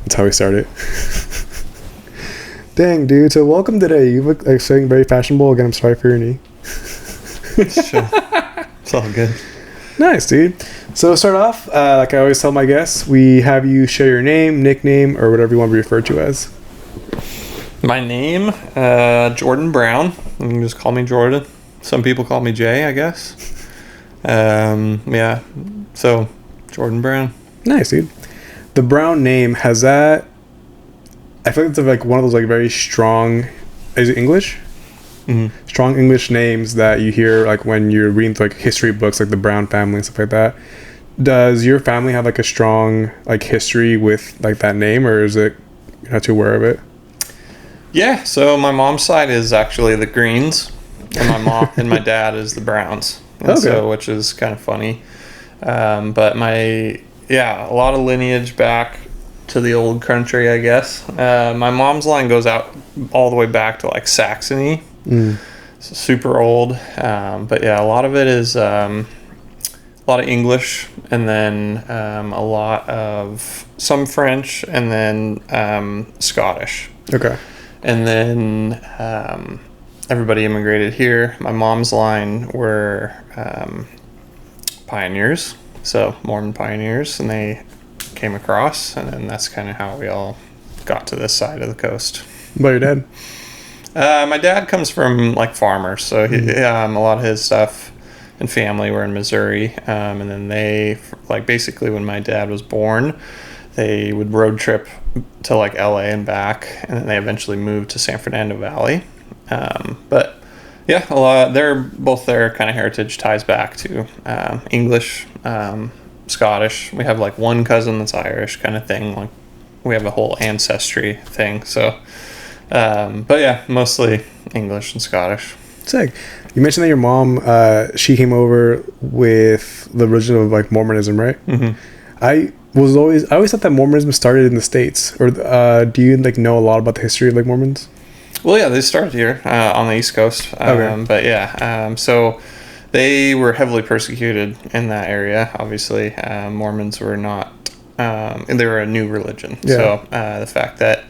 That's how we started. Dang, dude. So welcome today. You look like something very fashionable. Again, I'm sorry for your knee. Sure. It's all good. Nice, dude. So to start off, like I always tell my guests, we have you share your name, nickname, or whatever you want to be referred to as. My name, Jordan Brown. You can just call me Jordan. Some people call me Jay, I guess. Yeah. So, Jordan Brown. Nice, dude. The Brown name, has that... I feel like it's like one of those like very strong... Is it English? Mm-hmm. Strong English names that you hear like when you're reading like history books, like the Brown family and stuff like that. Does your family have like a strong like history with like that name, or is it you're not too aware of it? Yeah, so my mom's side is actually the Greens, and my mom and my dad is the Browns. And Okay. So, which is kind of funny. But a lot of lineage back to the old country, I guess. My mom's line goes out all the way back to like Saxony. So super old. But yeah, a lot of it is a lot of English, and then a lot of some French, and then Scottish. Okay. And then everybody immigrated here. My mom's line were pioneers, so Mormon pioneers, and they came across, and then that's kind of how we all got to this side of the coast. What about your dad? My dad comes from like farmers, so he, a lot of his stuff and family were in Missouri, and then they like basically when my dad was born, they would road trip to like LA and back, and then they eventually moved to San Fernando Valley. But yeah, a lot. Their kind of heritage ties back to English, Scottish. We have like one cousin that's Irish, kind of thing. Like we have a whole ancestry thing. So, but yeah, mostly English and Scottish. Sick. You mentioned that your mom, she came over with the religion of like Mormonism, right? Mm-hmm. I always thought that Mormonism started in the States, or do you like know a lot about the history of like Mormons? Well, yeah, they started here on the East Coast. Okay. But yeah, so they were heavily persecuted in that area. Obviously, Mormons were not. They were a new religion. Yeah. So the fact that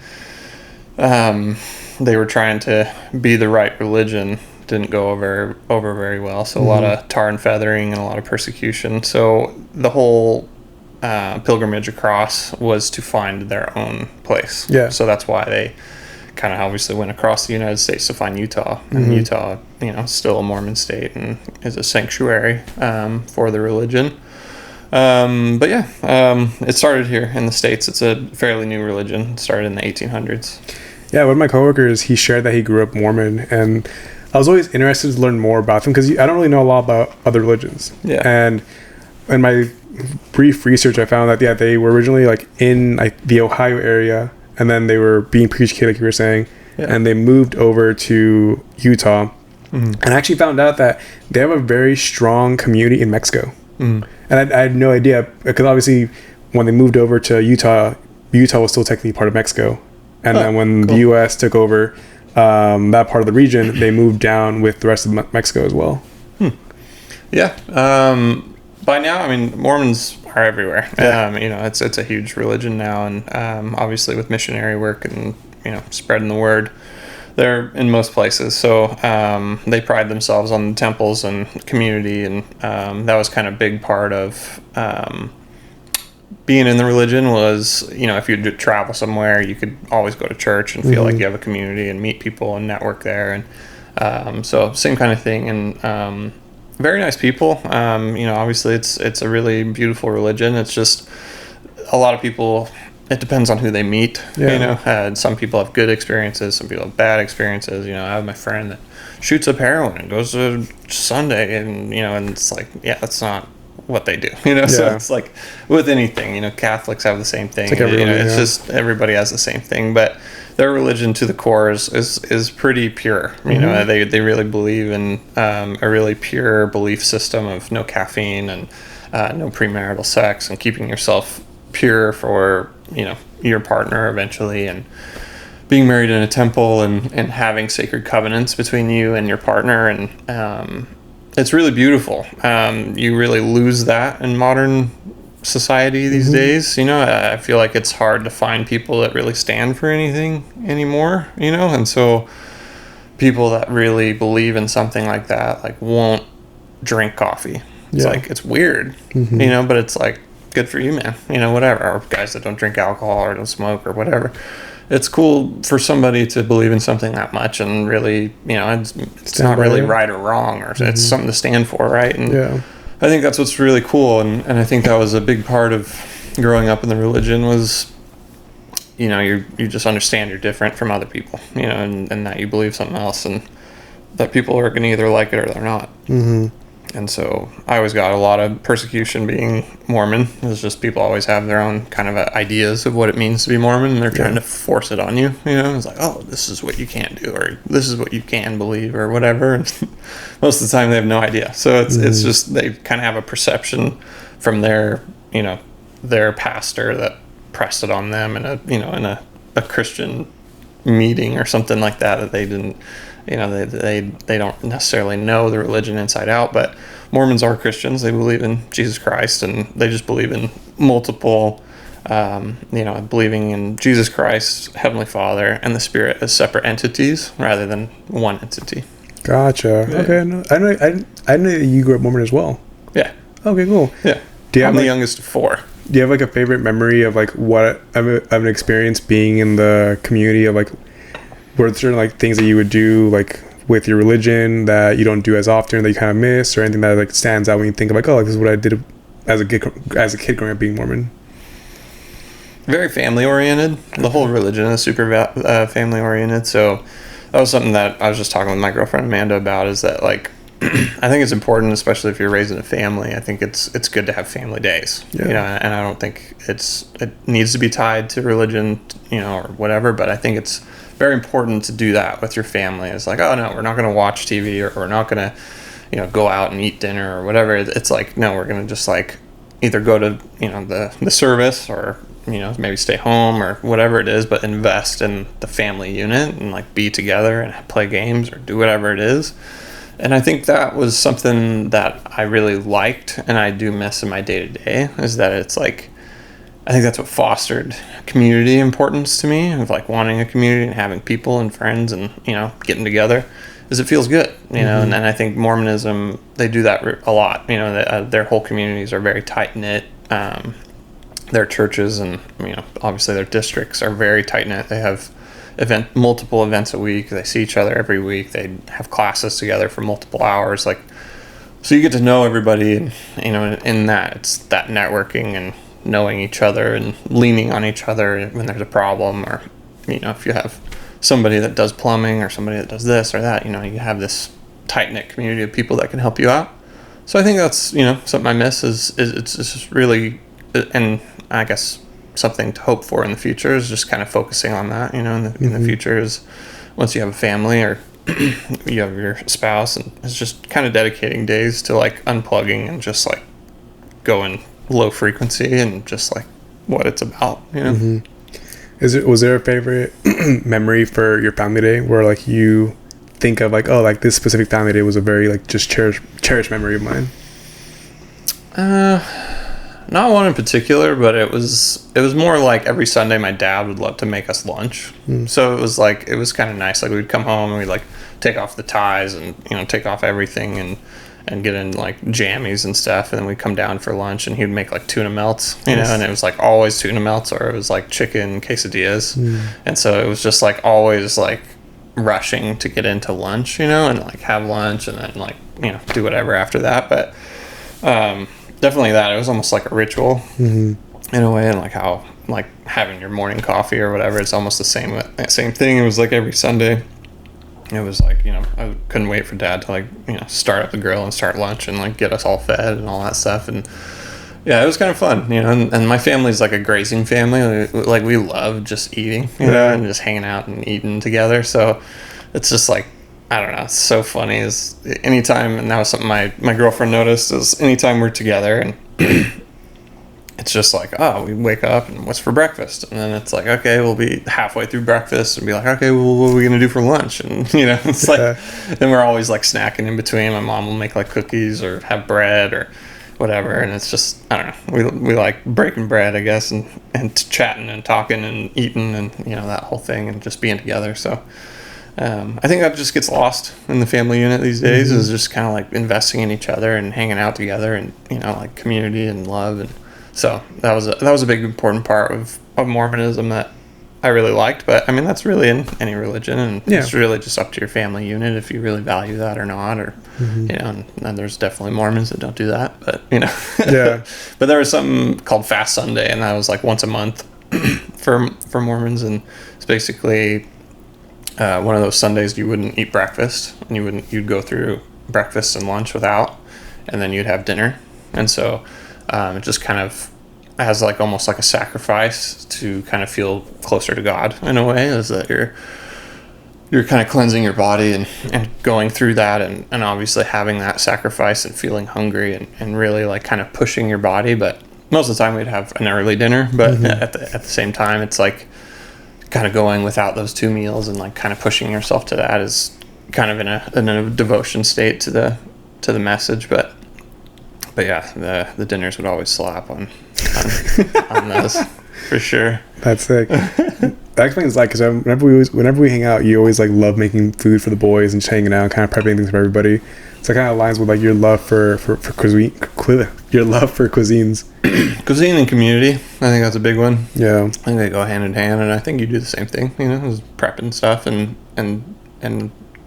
they were trying to be the right religion didn't go over very well. So a lot of tar and feathering and a lot of persecution. So the whole pilgrimage across was to find their own place. Yeah. So that's why they kind of obviously went across the United States to find Utah. And Utah, still a Mormon state and is a sanctuary for the religion. But yeah, it started here in the States. It's a fairly new religion. It started in the 1800s. Yeah, one of my coworkers, he shared that he grew up Mormon, and I was always interested to learn more about them because I don't really know a lot about other religions. Yeah. And in my brief research, I found that they were originally like in like the Ohio area, and then they were being preached here, like you were saying, and they moved over to Utah, and I actually found out that they have a very strong community in Mexico. And I had no idea, because obviously when they moved over to Utah was still technically part of Mexico, and then when the U.S. took over that part of the region, they moved down with the rest of Mexico as well. Yeah. By now, I mean, Mormons are everywhere. Yeah. It's a huge religion now, and obviously with missionary work and spreading the word, they're in most places. So they pride themselves on the temples and community, and that was kind of a big part of being in the religion was, if you travel somewhere, you could always go to church and feel like you have a community and meet people and network there. And so same kind of thing. And very nice people. Obviously it's a really beautiful religion. It's just a lot of people, it depends on who they meet. And some people have good experiences, some people have bad experiences. I have my friend that shoots up heroin and goes to Sunday, and and it's like, that's not what they do. So it's like with anything, Catholics have the same thing. It's like it's just everybody has the same thing, but their religion to the core is pretty pure. They really believe in a really pure belief system of no caffeine and no premarital sex, and keeping yourself pure for your partner eventually, and being married in a temple, and having sacred covenants between you and your partner. And it's really beautiful. You really lose that in modern society these days. I feel like it's hard to find people that really stand for anything anymore, and so people that really believe in something like that, like, won't drink coffee. It's like, it's weird, but it's like, good for you, man, whatever. Or guys that don't drink alcohol or don't smoke or whatever. It's cool for somebody to believe in something that much and really, it's not really right or wrong, or it's something to stand for, right? And I think that's what's really cool, and I think that was a big part of growing up in the religion was, you just understand you're different from other people, and that you believe something else, and that people are going to either like it or they're not. And so I always got a lot of persecution being Mormon. It's just people always have their own kind of ideas of what it means to be Mormon, and they're trying to force it on you. It's like, oh, this is what you can't do, or this is what you can believe, or whatever. And most of the time they have no idea. So it's just, they kind of have a perception from their pastor that pressed it on them in a Christian meeting or something like that they didn't. They don't necessarily know the religion inside out, but Mormons are Christians. They believe in Jesus Christ, and they just believe in multiple, believing in Jesus Christ, Heavenly Father, and the Spirit as separate entities rather than one entity. Gotcha. Yeah. Okay. No, I know that you grew up Mormon as well. Yeah. Okay, cool. Yeah. I'm the youngest of 4. Do you have like a favorite memory of like what of an experience being in the community of like, were there certain like things that you would do like with your religion that you don't do as often that you kind of miss, or anything that like stands out when you think of like, oh, like, this is what I did as a kid growing up being Mormon? Very family oriented. The whole religion is super family oriented. So that was something that I was just talking with my girlfriend Amanda about, is that like I think it's important, especially if you're raised in a family. I think it's good to have family days, and I don't think it needs to be tied to religion, or whatever, but I think it's very important to do that with your family. It's like, oh no, we're not going to watch TV, or we're not going to, go out and eat dinner or whatever. It's like, no, we're going to just like either go to, the service, or, maybe stay home or whatever it is, but invest in the family unit and like be together and play games or do whatever it is. And I think that was something that I really liked, and I do miss in my day-to-day, is that it's like, I think that's what fostered community importance to me, of like wanting a community and having people and friends and, getting together, is it feels good, and I think Mormonism, they do that a lot, their whole communities are very tight-knit, their churches and, obviously their districts are very tight-knit. They have multiple events a week. They see each other every week. They have classes together for multiple hours. Like, so you get to know everybody, and, in that, it's that networking and knowing each other and leaning on each other when there's a problem, or, if you have somebody that does plumbing or somebody that does this or that, you have this tight-knit community of people that can help you out. So I think that's, something I miss is it's just really, and I guess something to hope for in the future is just kind of focusing on that, in the future, is once you have a family or you have your spouse, and it's just kind of dedicating days to like unplugging and just like going low frequency and just like what it's about, Was there a favorite memory for your family day where like you think of like, oh, like this specific family day was a very like just cherished memory of mine? Not one in particular, but it was more like every Sunday my dad would love to make us lunch. So it was kind of nice. Like we'd come home and we'd like take off the ties and, take off everything and get in like jammies and stuff. And then we'd come down for lunch and he'd make like tuna melts, and it was like always tuna melts, or it was like chicken quesadillas. And so it was just like always like rushing to get into lunch, and like have lunch and then like, do whatever after that. But, definitely that. It was almost like a ritual in a way, and like how like having your morning coffee or whatever, it's almost the same thing. It was like every Sunday. It was like, I couldn't wait for Dad to like, start up the grill and start lunch and like get us all fed and all that stuff. And yeah, it was kind of fun, and my family's like a grazing family. Like we love just eating, and just hanging out and eating together. So it's just like, I don't know, it's so funny is anytime, and that was something my girlfriend noticed, is anytime we're together and it's just like, oh, we wake up and what's for breakfast? And then it's like, okay, we'll be halfway through breakfast and be like, okay, well, what are we going to do for lunch? And, it's like, then we're always like snacking in between. My mom will make like cookies or have bread, or whatever. And it's just, I don't know, we like breaking bread, I guess, and chatting and talking and eating and, that whole thing and just being together. So I think that just gets lost in the family unit these days, is just kind of like investing in each other and hanging out together and, like community and love. And so that was a big important part of Mormonism that I really liked. But I mean, that's really in any religion, and it's really just up to your family unit if you really value that or not, or and there's definitely Mormons that don't do that, but but there was something called Fast Sunday, and that was like once a month for Mormons, and it's basically one of those Sundays you wouldn't eat breakfast, and you'd go through breakfast and lunch without, and then you'd have dinner. And so it just kind of has like almost like a sacrifice to kind of feel closer to God in a way, is that you're kind of cleansing your body and going through that, and obviously having that sacrifice and feeling hungry and really like kind of pushing your body. But most of the time we'd have an early dinner, but at the same time it's like kind of going without those 2 meals and like kind of pushing yourself to that is kind of in a devotion state to the message. But yeah, the dinners would always slap on those for sure. That's sick. That explains that, because whenever we hang out, you always like love making food for the boys and just hanging out, kind of prepping things for everybody. So it kind of aligns with like your love for cuisine, your love for cuisines. Cuisine and community, I think that's a big one. Yeah, I think they go hand in hand, and I think you do the same thing. Prepping stuff and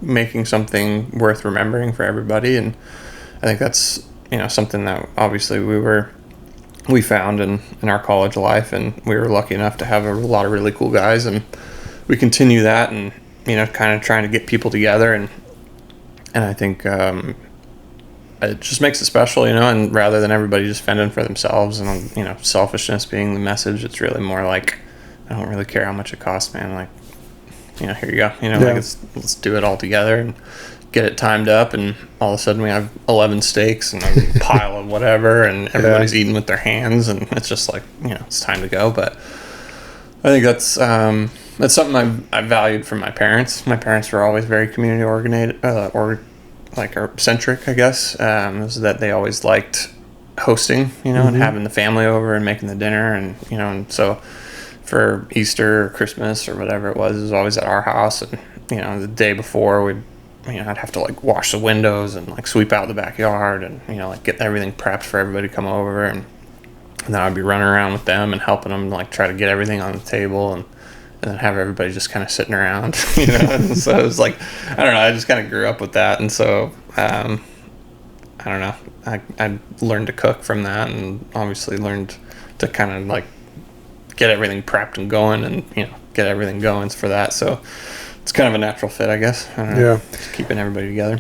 making something worth remembering for everybody. And I think that's something that obviously we found in our college life, and we were lucky enough to have a lot of really cool guys, and we continue that, and kind of trying to get people together, and I think it just makes it special, and rather than everybody just fending for themselves and selfishness being the message, it's really more like, I don't really care how much it costs, man, like here you go, like let's do it all together and get it timed up, and all of a sudden we have 11 steaks and a pile of whatever, and everybody's eating with their hands, and it's just like, it's time to go. But I think that's something I valued from my parents. My parents were always very community oriented, or centric, I guess. Was that they always liked hosting, and having the family over and making the dinner, and and so for Easter or Christmas or whatever it was always at our house, and the day before I'd have to like wash the windows and like sweep out the backyard, and like get everything prepped for everybody to come over, and then I'd be running around with them and helping them like try to get everything on the table, and then have everybody just kind of sitting around, And so it was like, I don't know, I just kind of grew up with that, and so I don't know, I learned to cook from that, and obviously learned to kind of like get everything prepped and going, and get everything going for that. So it's kind of a natural fit, I guess. I don't know. Yeah. Just keeping everybody together.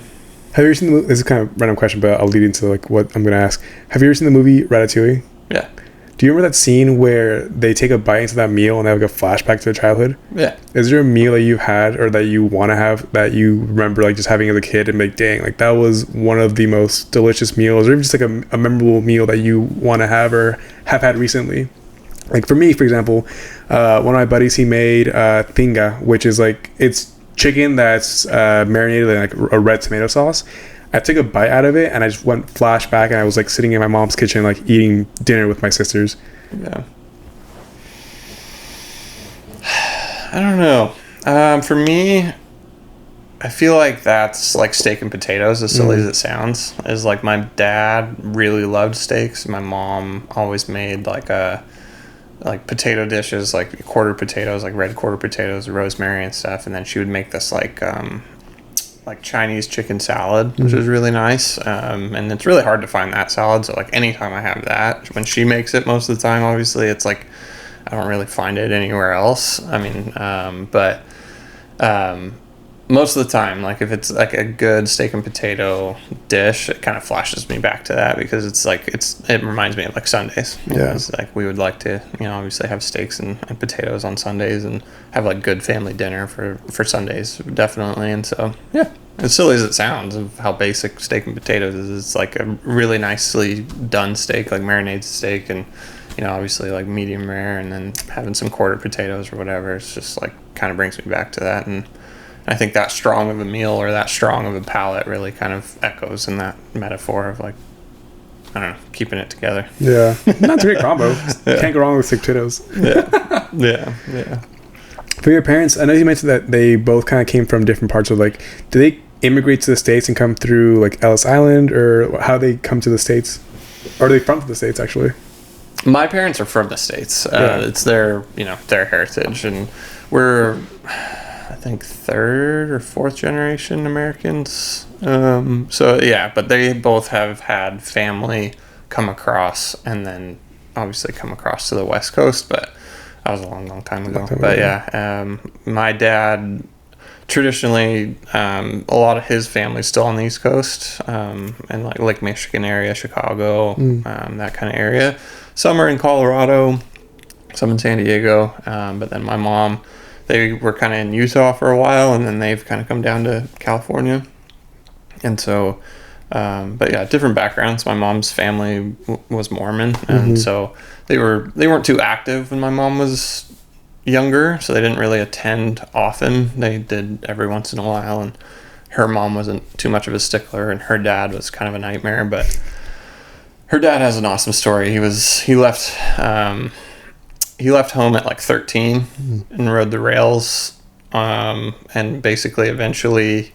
Have you ever seen this is kind of a random question, but I'll lead into like what I'm going to ask. Have you ever seen the movie Ratatouille? Yeah. Do you remember that scene where they take a bite into that meal and they have like a flashback to their childhood? Yeah. Is there a meal that you had or that you want to have that you remember like just having as a kid and like, dang, like that was one of the most delicious meals, or even just like a memorable meal that you want to have or have had recently? Like for me, for example, one of my buddies, he made tinga, which is like, it's chicken that's marinated in like a red tomato sauce. I took a bite out of it and I just went flashback, and I was like sitting in my mom's kitchen like eating dinner with my sisters. Yeah. I don't know. For me, I feel like that's like steak and potatoes, as silly as it sounds. Is like my dad really loved steaks. My mom always made like potato dishes, like quarter potatoes, like red quarter potatoes, rosemary and stuff, and then she would make this like Chinese chicken salad, which is really nice, and it's really hard to find that salad, so like anytime I have that, when she makes it, most of the time obviously it's like I don't really find it anywhere else. I mean, but most of the time, like if it's like a good steak and potato dish, it kind of flashes me back to that, because it's like it reminds me of like Sundays. It's like we would like to obviously have steaks and potatoes on Sundays, and have like good family dinner for Sundays, definitely. And so yeah, as silly as it sounds of how basic steak and potatoes is, it's like a really nicely done steak, like marinated steak, and obviously like medium rare, and then having some quarter potatoes or whatever. It's just like kind of brings me back to that, and I think that strong of a meal or that strong of a palate really kind of echoes in that metaphor of like I don't know, keeping it together. Yeah. That's a great combo. Can't go wrong with sick potatoes. Yeah. For your parents, I know you mentioned that they both kind of came from different parts of, like, do they immigrate to the States and come through, like, Ellis Island, or how they come to the States? Or are they from the States, actually? My parents are from the States. It's their heritage, and we're, I think, third or fourth generation Americans. But they both have had family come across, and then obviously come across to the West Coast, but that was a long time ago. My dad, traditionally, a lot of his family's still on the East Coast, and like Lake Michigan area, Chicago, that kind of area. Some are in Colorado, some in San Diego, but then my mom, they were kind of in Utah for a while, and then they've kind of come down to California. And so, different backgrounds. My mom's family was Mormon, and so they weren't too active when my mom was younger, so they didn't really attend often. They did every once in a while, and her mom wasn't too much of a stickler, and her dad was kind of a nightmare. But her dad has an awesome story. He left home at like 13 and rode the rails, and basically eventually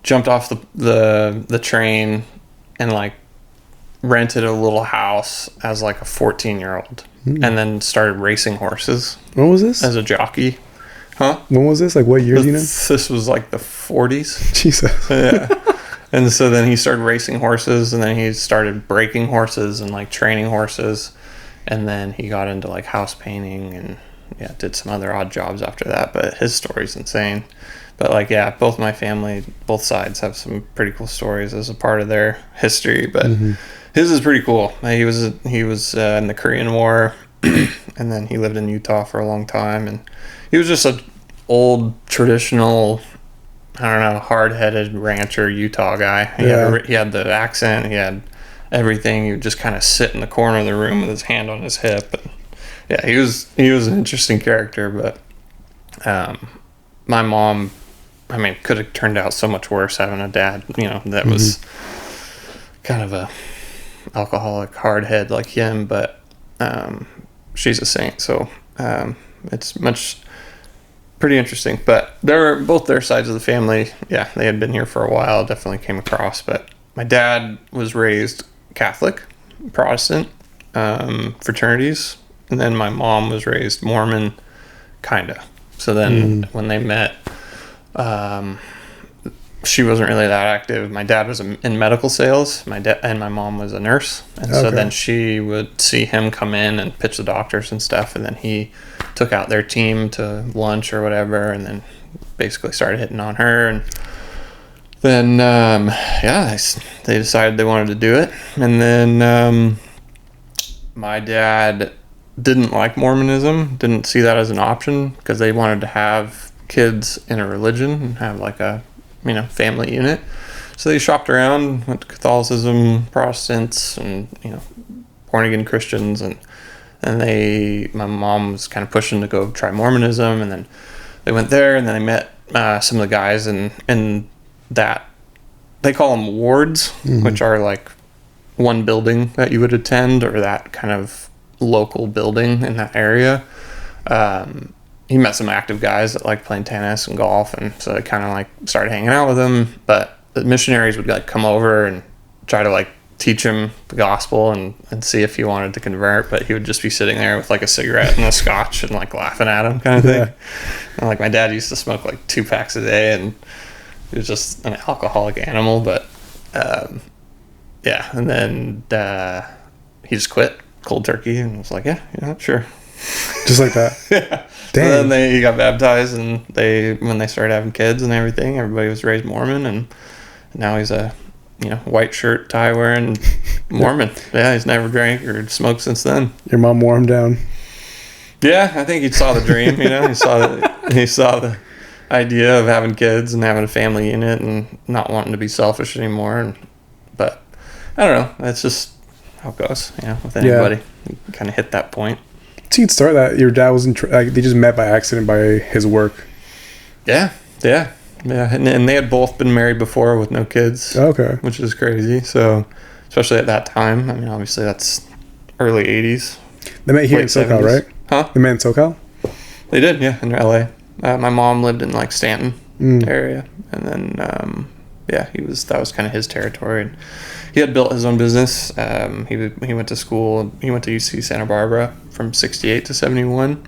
jumped off the train and like rented a little house as like a 14-year-old, and then started racing horses. When was this? As a jockey. Huh? When was this? Like, what year do you know? This was like the 40s. Jesus. Yeah. And so then he started racing horses, and then he started breaking horses and like training horses, and then he got into like house painting and did some other odd jobs after that. But his story's insane. But like, both my family, both sides have some pretty cool stories as a part of their history. But his is pretty cool. He was in the Korean War, and then he lived in Utah for a long time, and he was just an old traditional, I don't know, hard-headed rancher Utah guy. He had the accent, he had everything. He would just kind of sit in the corner of the room with his hand on his hip. And he was an interesting character. But my mom, I mean, could have turned out so much worse having a dad, that was kind of a alcoholic hardhead like him. But she's a saint, so it's pretty interesting. But both their sides of the family, they had been here for a while, definitely came across. But my dad was raised Catholic, Protestant, fraternities, and then my mom was raised Mormon, kinda. So then when they met, she wasn't really that active. My dad was in medical sales. My dad and my mom was a nurse, and so then she would see him come in and pitch the doctors and stuff, and then he took out their team to lunch or whatever, and then basically started hitting on her. And then they decided they wanted to do it. And then my dad didn't like Mormonism, didn't see that as an option, because they wanted to have kids in a religion and have like a family unit. So they shopped around, went to Catholicism, Protestants, and born again Christians, and my mom was kind of pushing to go try Mormonism, and then they went there, and then they met some of the guys in that, they call them wards, which are like one building that you would attend, or that kind of local building in that area. He met some active guys that like playing tennis and golf, and so I kind of like started hanging out with him. But the missionaries would like come over and try to like teach him the gospel and see if he wanted to convert, but he would just be sitting there with like a cigarette and a scotch and like laughing at him kind of thing. And like my dad used to smoke like 2 packs a day, and he was just an alcoholic animal. But and then he just quit cold turkey and was like, sure. Just like that. Yeah. Damn. And then he got baptized, and when they started having kids and everything, everybody was raised Mormon, and now he's a white shirt, tie wearing Mormon. Yeah, he's never drank or smoked since then. Your mom wore him down. Yeah, I think he saw the dream. He saw the idea of having kids and having a family unit and not wanting to be selfish anymore. But I don't know. That's just how it goes. With anybody, you kind of hit that point. So you'd start that your dad wasn't they just met by accident by his work. Yeah, and they had both been married before with no kids. Okay, which is crazy. So especially at that time. I mean, obviously that's early 80s. They met here in SoCal, 70s. right? Huh? They met in SoCal? They did, yeah, in LA. My mom lived in like Stanton area, and then that was kind of his territory. And he had built his own business. He went to school. He went to UC Santa Barbara from 68 to 71,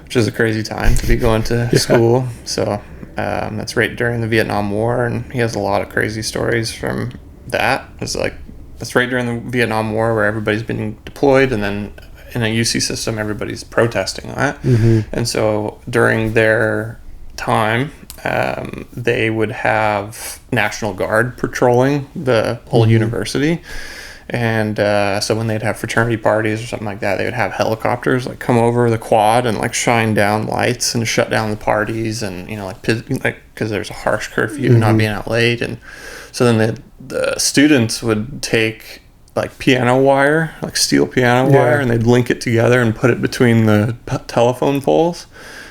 which is a crazy time to be going to school. So that's right during the Vietnam War, and he has a lot of crazy stories from that. It's like that's right during the Vietnam War where everybody's been deployed, and then in a UC system, everybody's protesting that. And so during their time, they would have National Guard patrolling the whole university. And so when they'd have fraternity parties or something like that, they would have helicopters like come over the quad and like shine down lights and shut down the parties, and like because there's a harsh curfew, not being out late. And so then the students would take like piano wire, like steel piano wire, and they'd link it together and put it between the telephone poles.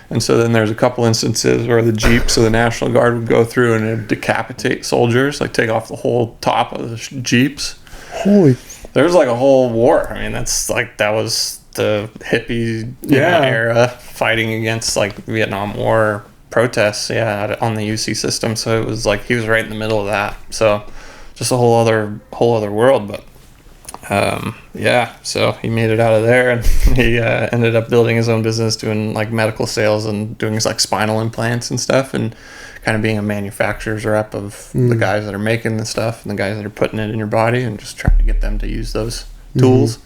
And so then there's a couple instances where the Jeeps of the National Guard would go through and it'd decapitate soldiers, like take off the whole top of the Jeeps. Holy. There was like a whole war. I mean, that was the hippie era fighting against like Vietnam War protests, on the UC system. So it was like he was right in the middle of that. So just a whole other world. But so he made it out of there, and he ended up building his own business doing like medical sales and doing like spinal implants and stuff, and kind of being a manufacturer's rep of the guys that are making the stuff and the guys that are putting it in your body, and just trying to get them to use those tools.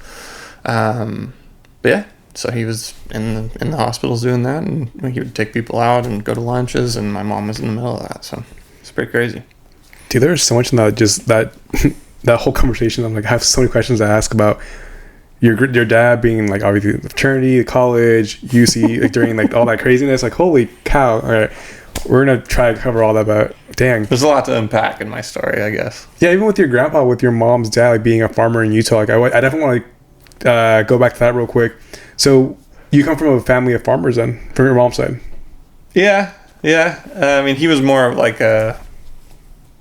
So he was in the hospitals doing that, and he would take people out and go to lunches, and my mom was in the middle of that. So it's pretty crazy. Dude, there's so much in that, just that that whole conversation. I'm like, I have so many questions to ask about your dad being like obviously the fraternity, college, UC, like during like all that craziness. Like, holy cow! All right, we're gonna try to cover all that, but dang, there's a lot to unpack in my story, I guess. Yeah, even with your grandpa, with your mom's dad, like being a farmer in Utah. Like, I definitely want to go back to that real quick. So you come from a family of farmers, then, from your mom's side? Yeah. I mean, he was more of like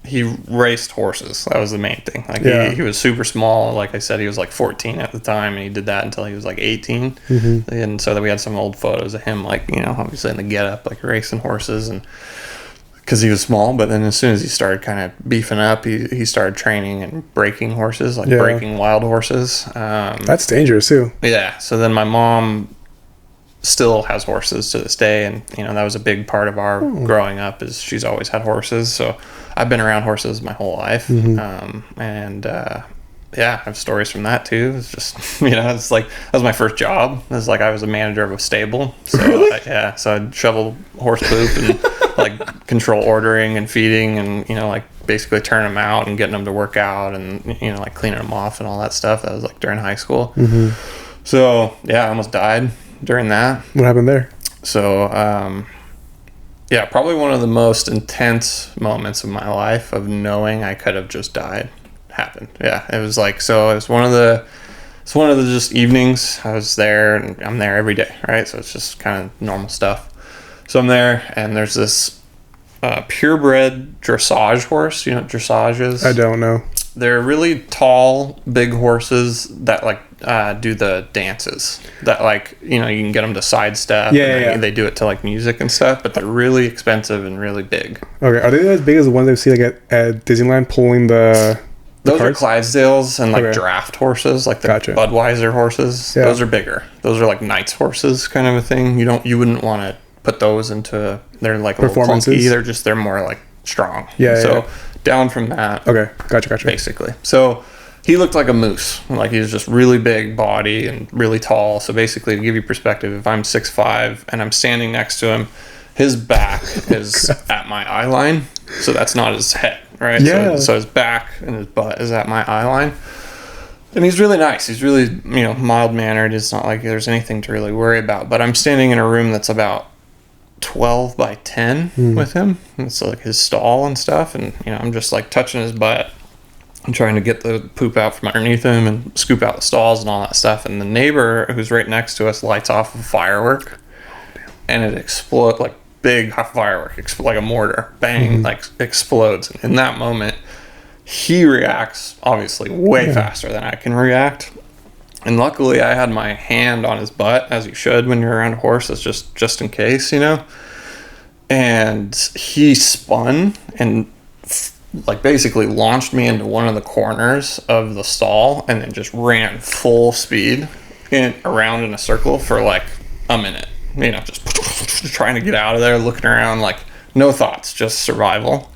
he raced horses. That was the main thing. Like he was super small. Like I said, he was like 14 at the time, and he did that until he was like 18. And so that we had some old photos of him, like, obviously in the getup, like racing horses, and because he was small. But then as soon as he started kind of beefing up, he started training and breaking horses, like breaking wild horses. That's dangerous too. Yeah. So then my mom still has horses to this day, and that was a big part of our growing up, is she's always had horses. So I've been around horses my whole life. I have stories from that too. It's just it's like that was my first job. It was like I was a manager of a stable. So really? So I'd shovel horse poop and like control ordering and feeding, and like basically turning them out and getting them to work out, and like cleaning them off and all that stuff. That was like during high school. So I almost died during that. What happened there? So probably one of the most intense moments of my life of knowing I could have just died happened. It was like, so it was one of the just evenings. I was there, and I'm there every day, right? So it's just kind of normal stuff. So I'm there, and there's this purebred dressage horse. You know what dressage is? I don't know. They're really tall, big horses that like do the dances. That like you can get them to sidestep. They do it to like music and stuff, but they're really expensive and really big. Okay, are they as big as the ones I see like at Disneyland pulling the? Those carts? Are Clydesdales and like draft horses, like the Budweiser horses. Yeah. Those are bigger. Those are like Knights horses, kind of a thing. You wouldn't want to put those into. They're like a little clunky. They're more like strong. Down from that. Okay, gotcha. Basically, so he looked like a moose. Like he was just really big body and really tall. So basically, to give you perspective, if I'm 6'5" and I'm standing next to him, his back is at my eye line. So that's not his head, right? Yeah. So his back and his butt is at my eye line. And he's really nice. He's really, mild-mannered. It's not like there's anything to really worry about. But I'm standing in a room that's about 12 by 10 with him. And it's like his stall and stuff. And, I'm just like touching his butt and trying to get the poop out from underneath him and scoop out the stalls and all that stuff. And the neighbor who's right next to us lights off a firework. And it explodes, like big firework, like a mortar. Bang, like explodes. And in that moment, he reacts obviously way faster than I can react. And luckily I had my hand on his butt, as you should when you're around a horse. It's just in case, you know. And he spun and like basically launched me into one of the corners of the stall and then just ran full speed around in a circle for like a minute, you know, just trying to get out of there, looking around, like no thoughts, just survival.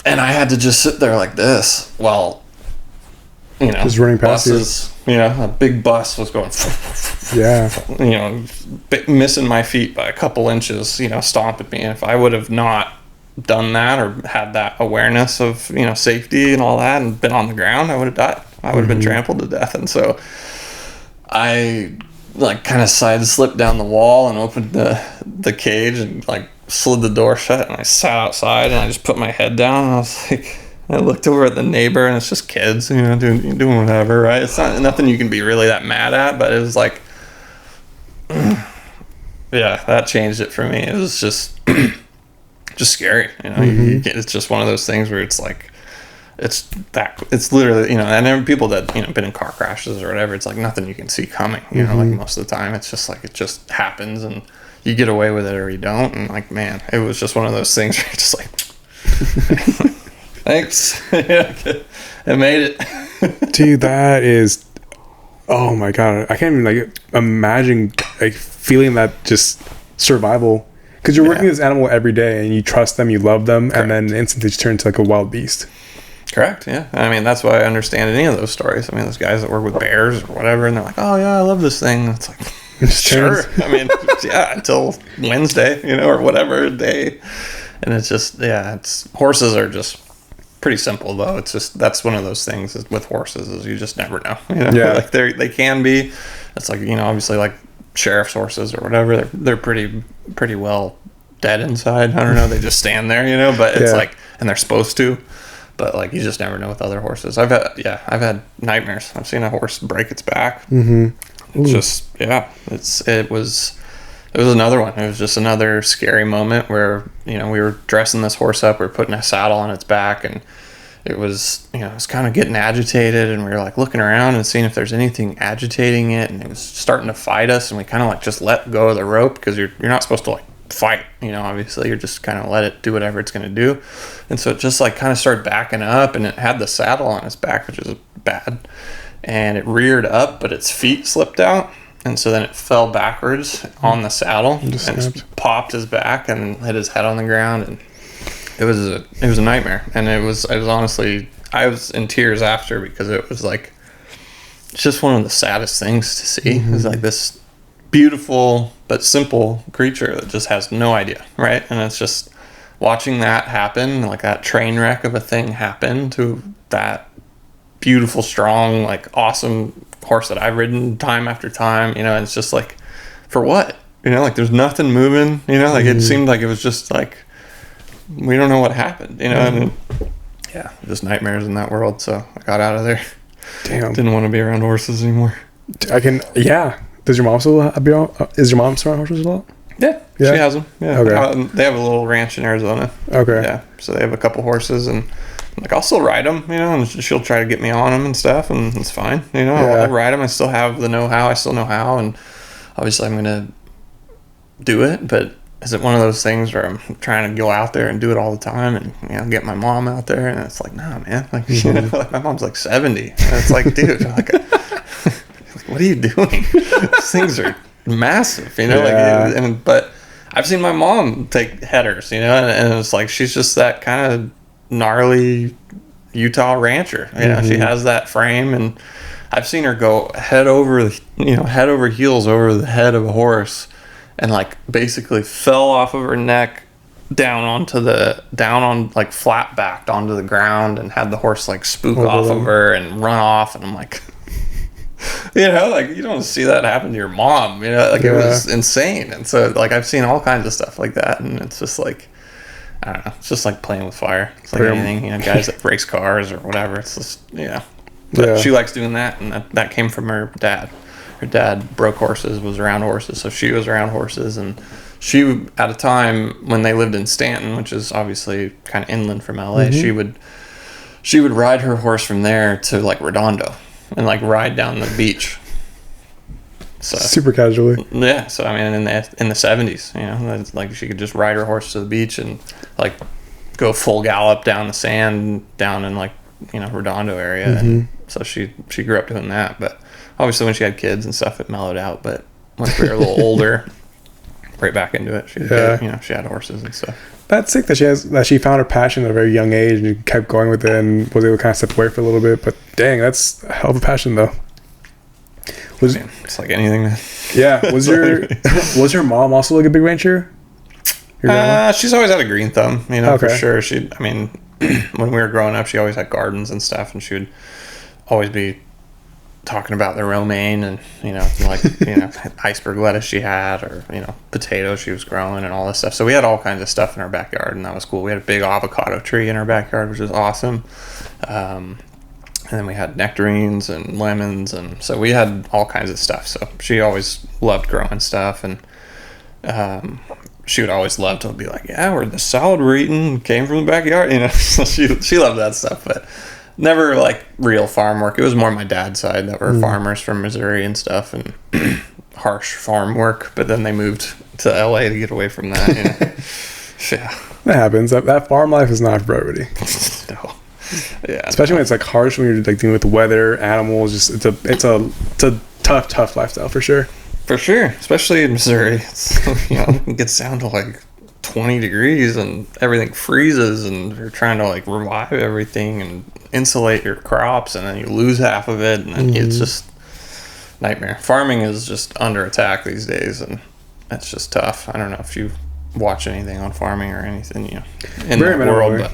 And I had to just sit there like this while, you know, just running past buses, you know, a big bus was going, you know, missing my feet by a couple inches, you know, stomping me. And if I would have not done that or had that awareness of, you know, safety and all that and been on the ground, I would have died. I would have been trampled to death. And so I like kind of side slipped down the wall and opened the cage and like slid the door shut, and I sat outside and I just put my head down and I was like, I looked over at the neighbor and it's just kids, you know, doing whatever, right? It's not nothing you can be really that mad at, but it was like, yeah, that changed it for me. It was just scary, you know. It's just one of those things where it's like, it's literally, you know, and there are people that, you know, been in car crashes or whatever, it's like nothing you can see coming, you know, like most of the time it's just like, it just happens and you get away with it or you don't. And like, man, it was just one of those things where you're just like, thanks. I made it. Dude, that is, oh my God, I can't even like imagine like feeling that just survival, because you're working with this animal every day and you trust them, you love them. Correct. And then instantly just turn into like a wild beast. Correct. Yeah. I mean, that's why I understand any of those stories. I mean, those guys that work with bears or whatever, and they're like, oh yeah, I love this thing. And it's like, sure. I mean, yeah, until Wednesday, you know, or whatever day. And it's just, yeah, horses are just pretty simple though. It's just, that's one of those things with horses is you just never know. You know? Yeah. Like they can be, it's like, you know, obviously like sheriff's horses or whatever, they're pretty well dead inside. I don't know. They just stand there, you know, but it's like, and they're supposed to. But like, you just never know with other horses. I've had nightmares. I've seen a horse break its back. It's just, yeah, it was another one. It was just another scary moment where, you know, we were dressing this horse up, we were putting a saddle on its back, and it was, you know, it was kind of getting agitated, and we were like looking around and seeing if there's anything agitating it, and it was starting to fight us, and we kind of like just let go of the rope, because you're not supposed to like fight, you know, obviously you're just kind of let it do whatever it's going to do. And so it just like kind of started backing up, and it had the saddle on its back, which is bad, and it reared up, but its feet slipped out, and so then it fell backwards on the saddle and just popped his back and hit his head on the ground, and it was a nightmare. And it was honestly, I was in tears after, because it was like, it's just one of the saddest things to see. It's like this beautiful but simple creature that just has no idea, right? And it's just watching that happen, like that train wreck of a thing happen to that beautiful, strong, like awesome horse that I've ridden time after time, you know. And it's just like, for what, you know, like there's nothing moving, you know, like it seemed like it was just like, we don't know what happened, you know. And yeah, just nightmares in that world. So I got out of there. Damn, didn't want to be around horses anymore. Does your mom still is your mom still around horses a lot? Yeah, she has them. Yeah. Okay. They have a little ranch in Arizona. Okay. Yeah, so they have a couple horses, and like I'll still ride them, you know, and she'll try to get me on them and stuff, and it's fine, you know. I'll ride them. I still have the know-how. I still know how, and obviously I'm gonna do it. But is it one of those things where I'm trying to go out there and do it all the time, and you know, get my mom out there, and it's like, nah, man, like, you know, like my mom's like 70, and it's like, dude, like, what are you doing? These things are massive, you know. Like, but I've seen my mom take headers, you know, and it's like she's just that kind of gnarly Utah rancher, you know. She has that frame, and I've seen her go head over heels over the head of a horse, and like basically fell off of her neck down on like flat backed onto the ground, and had the horse like spook off of her and run off. And I'm like, you know, like you don't see that happen to your mom, you know, like it was insane. And so like I've seen all kinds of stuff like that, and it's just like, I don't know, it's just like playing with fire. It's like anything, you know, guys that race cars or whatever. It's just, yeah. But she likes doing that, and that came from her dad. Her dad broke horses, was around horses, so she was around horses, and she, at a time when they lived in Stanton, which is obviously kind of inland from LA, Mm-hmm. she would ride her horse from there to like Redondo and like ride down the beach. So Super casually. yeah, so I mean, in the 70s, you know, it's like she could just ride her horse to the beach and like go full gallop down the sand down in like, you know, Redondo area. And so she grew up doing that. But obviously when she had kids and stuff, it mellowed out. But once we were a little older, right back into it. She did, you know, she had horses and stuff. That's sick that she found her passion at a very young age and kept going with it and was able to kind of step away for a little bit. But dang, that's a hell of a passion though. Man, it's like anything. Yeah. Was your mom also like a big rancher? She's always had a green thumb, you know, for Okay. sure. I mean, when we were growing up, she always had gardens and stuff, and she would always be talking about the romaine and, you know, like, you know, iceberg lettuce she had, or, you know, potatoes she was growing and all this stuff. So we had all kinds of stuff in our backyard, and that was cool. We had a big avocado tree in our backyard, which was awesome. And then we had nectarines and lemons, and so we had all kinds of stuff. So she always loved growing stuff, and she would always love to be like, yeah, the salad we're eating came from the backyard, you know. So she loved that stuff, but never like real farm work. It was more my dad's side that were farmers from Missouri and stuff, and harsh farm work. But then they moved to LA to get away from that, you know. Yeah, That happens. That farm life is not for everybody. no. Yeah, Especially when it's like harsh, when you're like dealing with the weather, animals. Just it's a tough lifestyle for sure. for sure, especially in Missouri. It's, you know, it gets down to like 20 degrees and everything freezes, and you're trying to like revive everything and insulate your crops, and then you lose half of it, and then it's just nightmare. Farming is just under attack these days, and that's just tough. I don't know if you watch anything on farming or anything, you know, in Very the world, minimally. but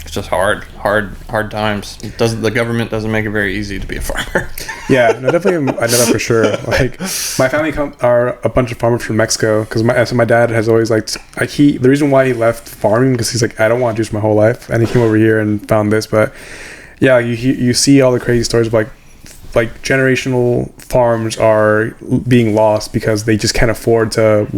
it's just hard times. The government doesn't make it very easy to be a farmer. Yeah, no, definitely. I know that for sure. Like my family are a bunch of farmers from Mexico because my dad has always liked the reason why he left farming because he's like, I don't want to do this my whole life, and he came over here and found this. But yeah, you see all the crazy stories of like generational farms are being lost because they just can't afford to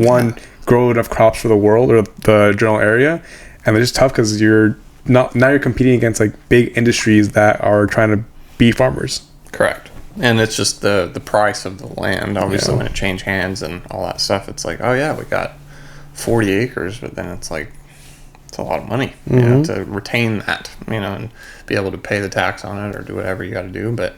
grow enough crops for the world or the general area, and they're just tough because you're competing against like big industries that are trying to be farmers. Correct. And it's just the price of the land, obviously, when it changed hands and all that stuff. It's like, oh yeah, we got 40 acres, but then it's like, it's a lot of money, you know, to retain that, you know, and be able to pay the tax on it or do whatever you got to do. But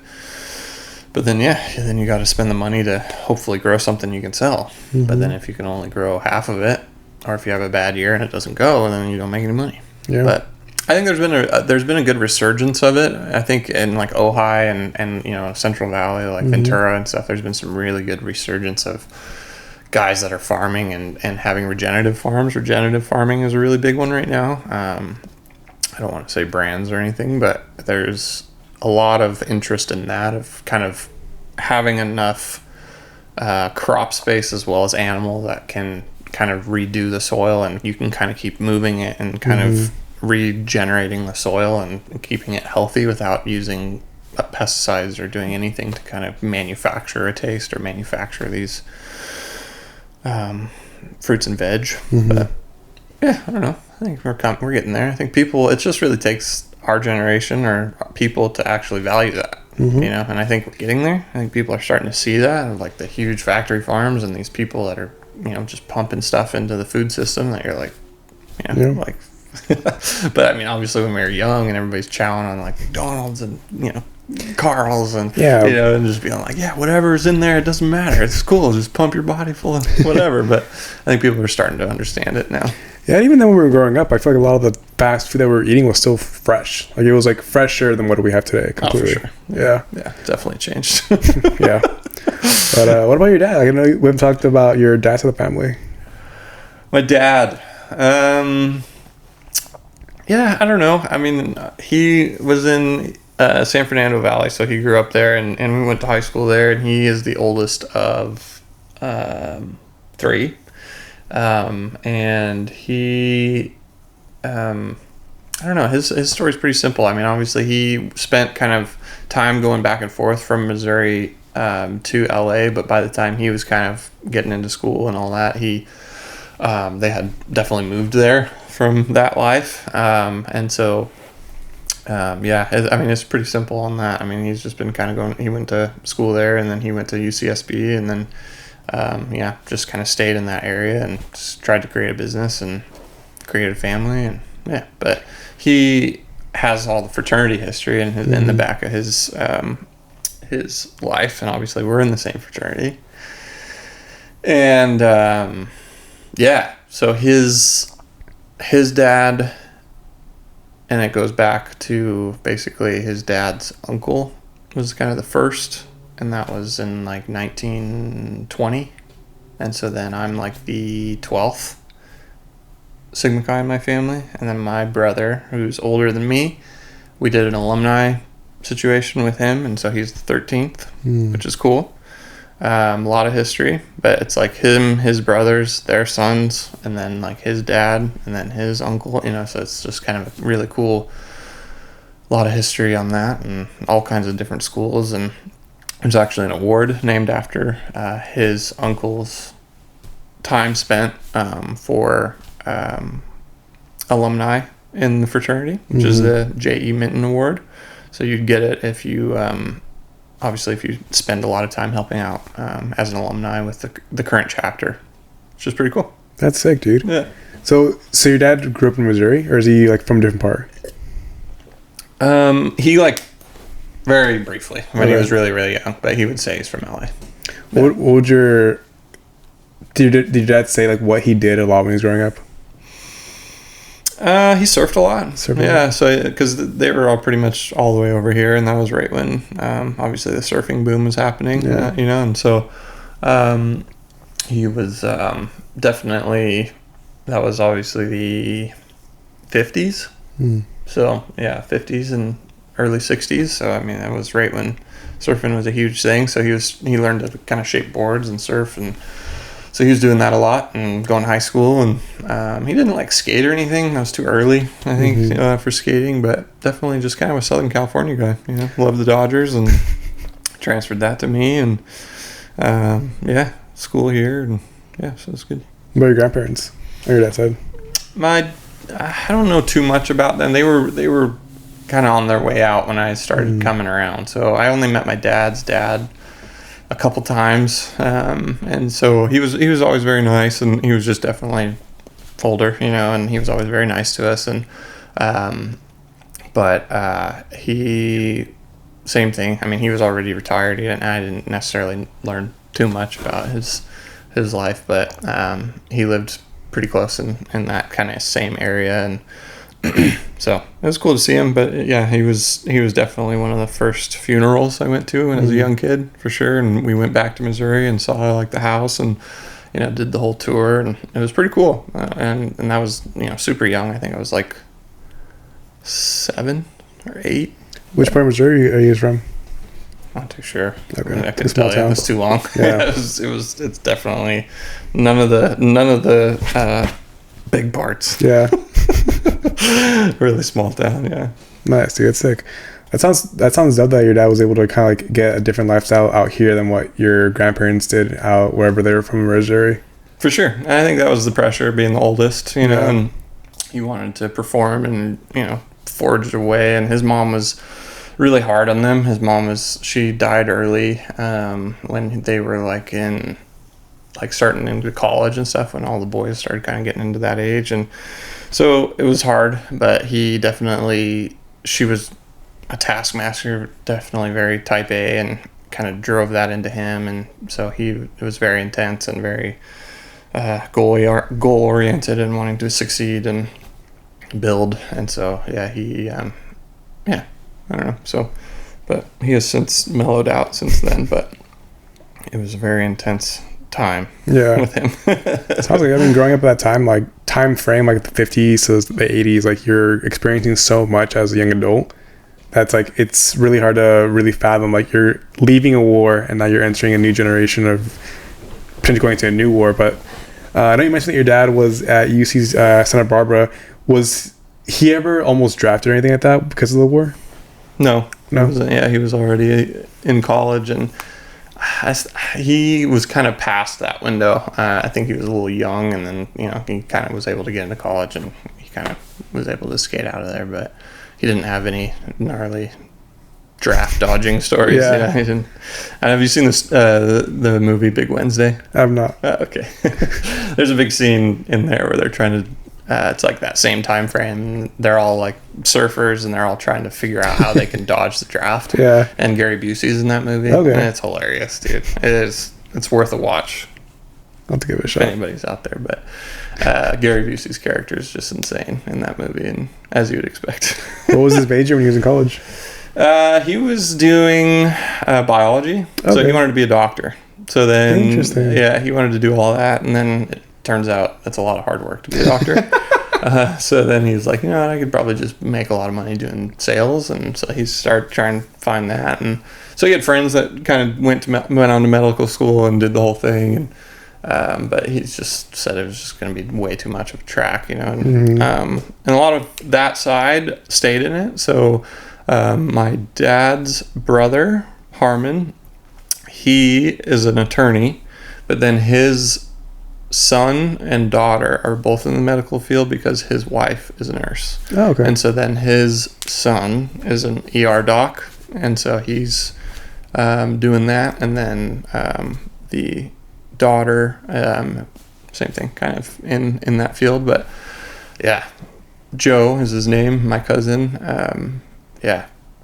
then, then you got to spend the money to hopefully grow something you can sell. But then if you can only grow half of it, or if you have a bad year and it doesn't go, then you don't make any money. Yeah. But I think there's been a good resurgence of it. I think in like Ojai and you know, Central Valley, like Ventura and stuff, there's been some really good resurgence of guys that are farming and having regenerative farms. Regenerative farming is a really big one right now. I don't want to say brands or anything, but there's a lot of interest in that, of kind of having enough crop space as well as animal that can kind of redo the soil, and you can kind of keep moving it and kind of regenerating the soil and keeping it healthy without using pesticides or doing anything to kind of manufacture a taste or manufacture these fruits and veg. But yeah, I don't know. I think we're getting there. I think it just really takes our generation or people to actually value that, you know, and I think we're getting there. I think people are starting to see that, of like the huge factory farms and these people that are, you know, just pumping stuff into the food system that you're like, you know, like, but I mean, obviously when we were young and everybody's chowing on like McDonald's and, you know, Carl's and, you know, and just being like, yeah, whatever's in there, it doesn't matter. It's cool. Just pump your body full of whatever. But I think people are starting to understand it now. Yeah, and even then when we were growing up, I feel like a lot of the fast food that we were eating was still fresh. Like it was like fresher than what we have today. Completely. Oh, for sure. Yeah, definitely changed. Yeah. But what about your dad? Like, I know we haven't talked about your dad's side of the family. My dad. Yeah, I don't know. I mean, he was in San Fernando Valley, so he grew up there, and we went to high school there, and he is the oldest of three. And he, I don't know, his story's pretty simple. I mean, obviously he spent kind of time going back and forth from Missouri to LA, but by the time he was kind of getting into school and all that, he they had definitely moved there from that life. And so, I mean, it's pretty simple on that. I mean, he's just been kind of going, he went to school there, and then he went to UCSB, and then, just kind of stayed in that area and just tried to create a business and create a family. And but he has all the fraternity history in the back of his life. And obviously we're in the same fraternity. And, so his dad, and it goes back to basically his dad's uncle was kind of the first, and that was in like 1920. And so then I'm like the 12th Sigma Chi in my family. And then my brother, who's older than me, we did an alumni situation with him, and so he's the 13th, which is cool. A lot of history, but it's like him, his brothers, their sons, and then like his dad, and then his uncle, so it's just kind of a really cool, a lot of history on that, and all kinds of different schools. And there's actually an award named after his uncle's time spent for alumni in the fraternity, which is the J.E. Minton Award. So you'd get it if you obviously if you spend a lot of time helping out as an alumni with the current chapter, which is pretty cool. That's sick, dude. Yeah. So your dad grew up in Missouri, or is he like from a different part? He like very briefly when he was really, really young, but he would say he's from LA. What would did your dad say like what he did a lot when he was growing up? He surfed a lot. So because they were all pretty much all the way over here, and that was right when obviously the surfing boom was happening. And so he was definitely, that was obviously the 50s. So 50s and early 60s. So I mean, that was right when surfing was a huge thing. So he learned to kind of shape boards and surf, and so he was doing that a lot and going to high school. And he didn't like skate or anything. That was too early, I think, for skating. But definitely just kind of a Southern California guy. Loved the Dodgers and transferred that to me. And school here. And so it's good. What about your grandparents on your dad's side? I don't know too much about them. They were kind of on their way out when I started coming around. So I only met my dad's dad a couple times, and so he was always very nice, and he was just definitely older, and he was always very nice to us. And but he, same thing. I mean, he was already retired. I didn't necessarily learn too much about his life, but he lived pretty close in that kind of same area, and so it was cool to see him. But he was definitely one of the first funerals I went to when I was a young kid, for sure. And we went back to Missouri and saw like the house, and did the whole tour, and it was pretty cool. And that was super young. I think I was like 7 or 8. Which part of Missouri are you from? Not too sure. Okay. I couldn't tell you. It's too long. Yeah. It's definitely none of the big parts. Yeah. Really small town. Yeah. Nice, dude. That's sick. That sounds dope that your dad was able to kind of like get a different lifestyle out here than what your grandparents did out wherever they were from in Missouri. For sure. And I think that was the pressure being the oldest, and he wanted to perform and, forge away. And his mom was really hard on them. His mom she died early when they were starting into college and stuff, when all the boys started kind of getting into that age. And so it was hard, but she was a taskmaster, definitely very type A, and kind of drove that into him. And so it was very intense and very goal oriented and wanting to succeed and build. And so I don't know. So, but he has since mellowed out since then. But it was a very intense time with him. Sounds like growing up at that time, like time frame, like the 50s to the 80s, like you're experiencing so much as a young adult that's like it's really hard to really fathom. Like you're leaving a war and now you're entering a new generation of potentially going to a new war. But I know you mentioned that your dad was at UC's Santa Barbara. Was he ever almost drafted or anything like that because of the war? No. He was already in college, and he was kind of past that window. I think he was a little young, and then he kind of was able to get into college, and he kind of was able to skate out of there. But he didn't have any gnarly draft dodging stories. Yeah. He didn't. Have you seen this the movie Big Wednesday? I've not. Okay. There's a big scene in there where they're trying to. It's like that same time frame. They're all like surfers, and they're all trying to figure out how they can dodge the draft. Yeah. And Gary Busey's in that movie. Okay. And it's hilarious, dude. It is. It's worth a watch. I'll have to give it a If shot. anybody's out there, but Gary Busey's character is just insane in that movie, and as you would expect. What was his major when he was in college? He was doing biology, so he wanted to be a doctor. So then, he wanted to do all that, and then it turns out it's a lot of hard work to be a doctor. So then he's like, I could probably just make a lot of money doing sales, and so he started trying to find that, and so he had friends that kind of went on to medical school and did the whole thing, and but he just said it was just going to be way too much of a track, and a lot of that side stayed in it. So my dad's brother Harmon, he is an attorney, but then his son and daughter are both in the medical field because his wife is a nurse. Oh, okay. And so then his son is an ER doc, and so he's doing that, and then the daughter, same thing, kind of in that field. But yeah, Joe is his name, my cousin.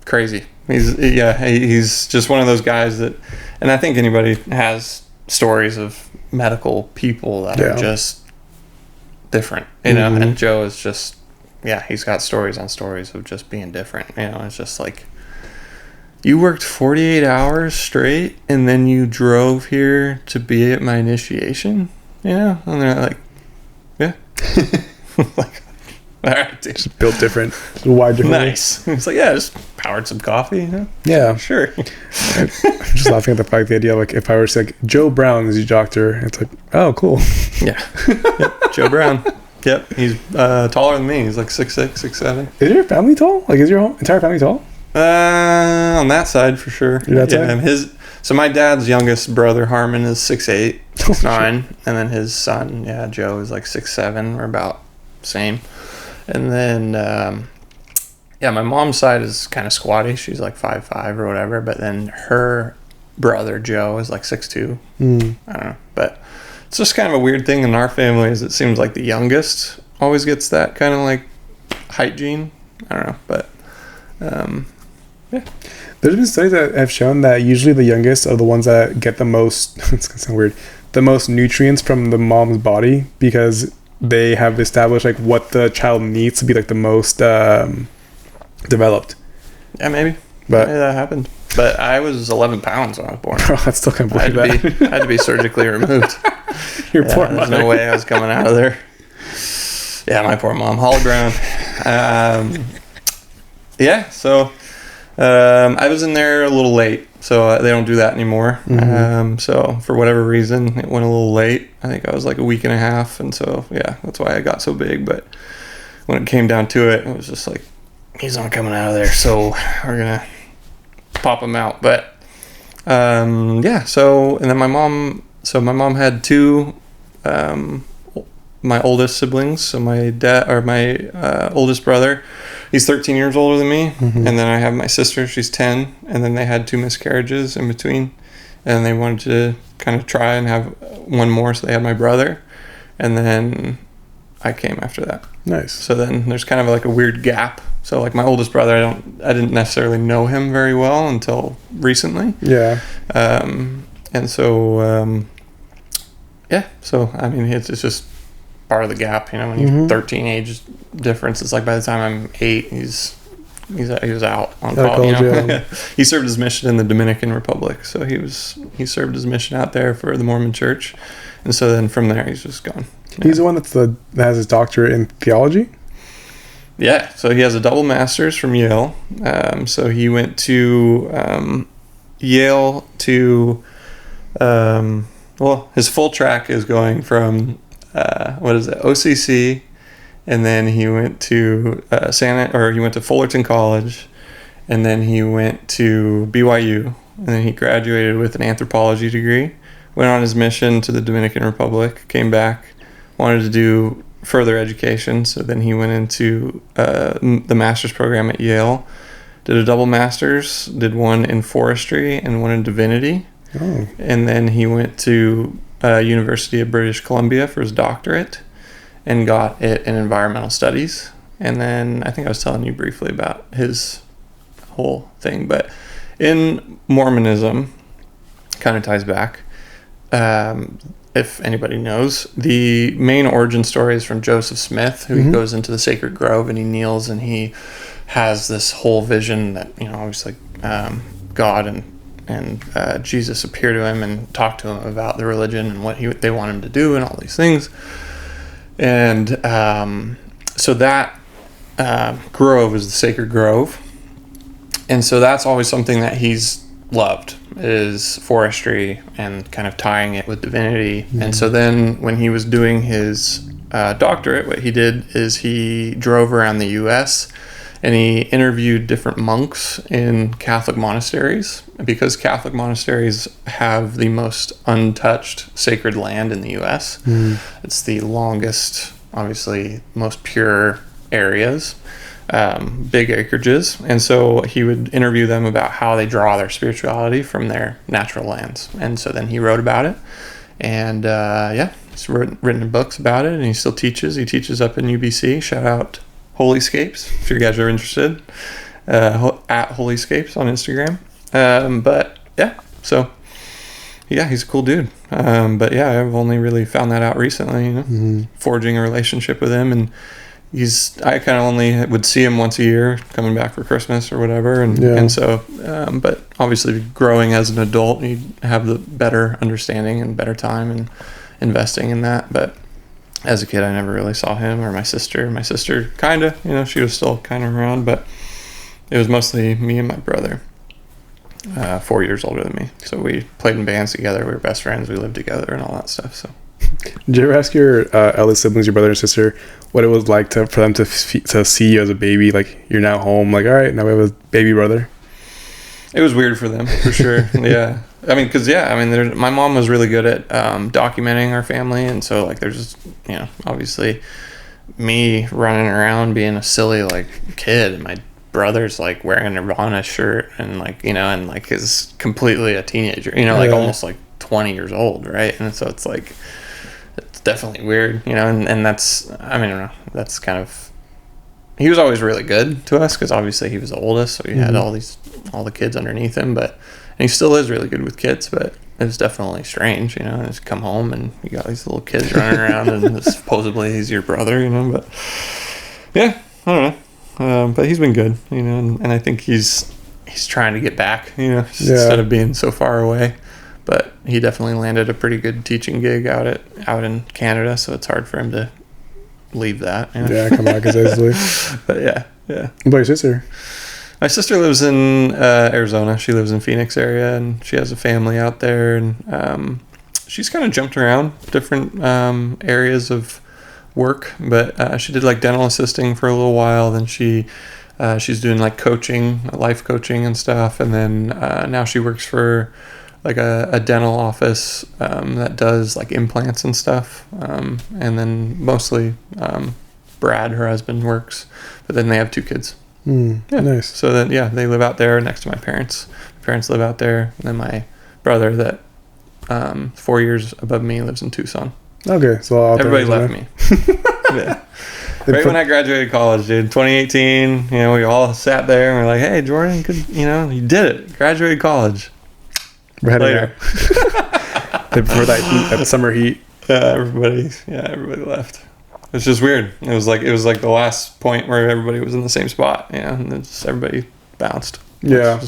Crazy. He's just one of those guys that, and I think anybody has stories of medical people that are just different, and Joe is just, he's got stories on stories of just being different. It's just like, you worked 48 hours straight and then you drove here to be at my initiation, and they're like, like, all right, dude. Just built different. Just wired differently. Nice. It's like, just powered some coffee. Yeah. Sure. I'm just laughing at the fact, the idea of like, if I were to say, like, Joe Brown is your doctor, it's like, oh, cool. Yeah. Yep. Joe Brown. Yep. He's taller than me. He's like 6'6", 6'7". Is your family tall? Like, is your entire family tall? On that side for sure. Your dad's side? So my dad's youngest brother Harmon is 6'8", 6'9", and then his son, Joe, is like 6'7", or about same. And then, my mom's side is kind of squatty. She's like 5'5" or whatever. But then her brother, Joe, is like 6'2". I don't know. But it's just kind of a weird thing in our family, is it seems like the youngest always gets that kind of like height gene. I don't know. But, There's been studies that have shown that usually the youngest are the ones that get the most, it's going to sound weird, the most nutrients from the mom's body, because they have established like what the child needs to be like the most developed. Yeah, maybe. But maybe that happened. But I was 11 pounds when I was born. Bro, I still can't believe that. I had to be surgically removed. Your poor mother. There's no way I was coming out of there. Yeah, my poor mom. Hollow ground. So I was in there a little late. So they don't do that anymore. So for whatever reason, it went a little late. I think I was like a week and a half. And so, that's why I got so big. But when it came down to it, it was just like, he's not coming out of there. So we're going to pop him out. But, so, and then my mom had two, my oldest siblings. So my oldest brother, he's 13 years older than me. And then I have my sister, she's 10. And then they had two miscarriages in between. And they wanted to kind of try and have one more. So they had my brother. And then I came after that. Nice. So then there's kind of like a weird gap. So like my oldest brother, I didn't necessarily know him very well until recently. Yeah. And so, so I mean, it's just part of the gap, when you're 13 age difference. It's like by the time I'm 8, he was out on college. He served his mission in the Dominican Republic, so he served his mission out there for the Mormon Church, and so then from there he's just gone. He's the one that has his doctorate in theology. Yeah, so he has a double master's from Yale. So he went to Yale to his full track is going from OCC, and then he went to he went to Fullerton College, and then he went to BYU, and then he graduated with an anthropology degree, went on his mission to the Dominican Republic, came back, wanted to do further education, so then he went into the master's program at Yale, did a double master's, did one in forestry and one in divinity, and then he went to University of British Columbia for his doctorate and got it in environmental studies. And then I think I was telling you briefly about his whole thing, but in Mormonism, kind of ties back, if anybody knows, the main origin story is from Joseph Smith, who he goes into the sacred grove and he kneels and he has this whole vision that, obviously God and Jesus appear to him and talk to him about the religion and what they want him to do and all these things. And so that grove is the sacred grove. And so that's always something that he's loved, is forestry and kind of tying it with divinity. And so then when he was doing his doctorate, what he did is he drove around the U.S. and he interviewed different monks in Catholic monasteries, because Catholic monasteries have the most untouched sacred land in the U.S. It's the longest, obviously, most pure areas, big acreages. And so he would interview them about how they draw their spirituality from their natural lands. And so then he wrote about it. And he's written books about it, and he still teaches. He teaches up in UBC. Shout out Holyscapes, if you guys are interested, at Holyscapes on Instagram. He's a cool dude. I've only really found that out recently, forging a relationship with him. And I kind of only would see him once a year, coming back for Christmas or whatever. But obviously growing as an adult, you have the better understanding and better time and investing in that. But as a kid, I never really saw him or my sister. My sister, kind of, she was still kind of around, but it was mostly me and my brother, 4 years older than me. So we played in bands together. We were best friends. We lived together and all that stuff. So, did you ever ask your eldest siblings, your brother and sister, what it was like for them to see you as a baby? Like, you're now home. Like, all right, now we have a baby brother. It was weird for them, for sure. Yeah. My mom was really good at documenting our family, and so like there's just, obviously me running around being a silly like kid, and my brother's like wearing a Nirvana shirt and like, and like is completely a teenager, almost like 20 years old, right? And so it's like, it's definitely weird, and that's, I don't know, that's kind of, he was always really good to us because obviously he was the oldest, so he had all the kids underneath him, and he still is really good with kids, but it was definitely strange, just come home and you got these little kids running around and supposedly he's your brother, but yeah, I don't know. But he's been good, and I think he's trying to get back, instead of being so far away. But he definitely landed a pretty good teaching gig out in Canada, so it's hard for him to leave that. Yeah, come back as easily. But yeah. What about your sister? My sister lives in Arizona. She lives in Phoenix area, and she has a family out there. And she's kind of jumped around different areas of work, but she did like dental assisting for a little while. Then she's doing like coaching, life coaching and stuff. And then now she works for like a dental office that does like implants and stuff. And then mostly Brad, her husband, works, but then they have 2 kids. Nice. So then, they live out there next to my parents. My parents live out there. And then my brother that 4 years above me lives in Tucson. Okay, so everybody left me. Yeah. Right when I graduated college, dude, 2018, we all sat there and we're like, hey, Jordan, you did it. Graduated college. We're heading later. Before that heat, that summer heat. Everybody left. It's just weird. It was like the last point where everybody was in the same spot, and then just everybody bounced. Yeah.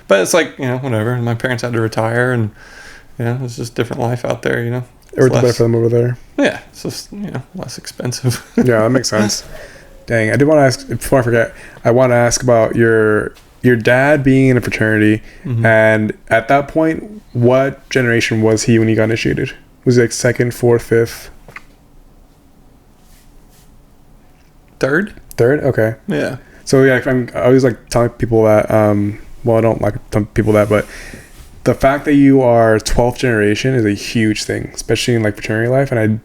But it's like, whatever. My parents had to retire, and it's just different life out there, Everything's better for them over there. Yeah, it's just, less expensive. Yeah, that makes sense. Dang, I did want to ask, before I forget, I want to ask about your dad being in a fraternity, and at that point, what generation was he when he got initiated? Was he like 2nd, 4th, 5th? Third? Okay. Yeah. So yeah, I always like telling people that, I don't like telling people that, but the fact that you are 12th generation is a huge thing, especially in like fraternity life. And I'm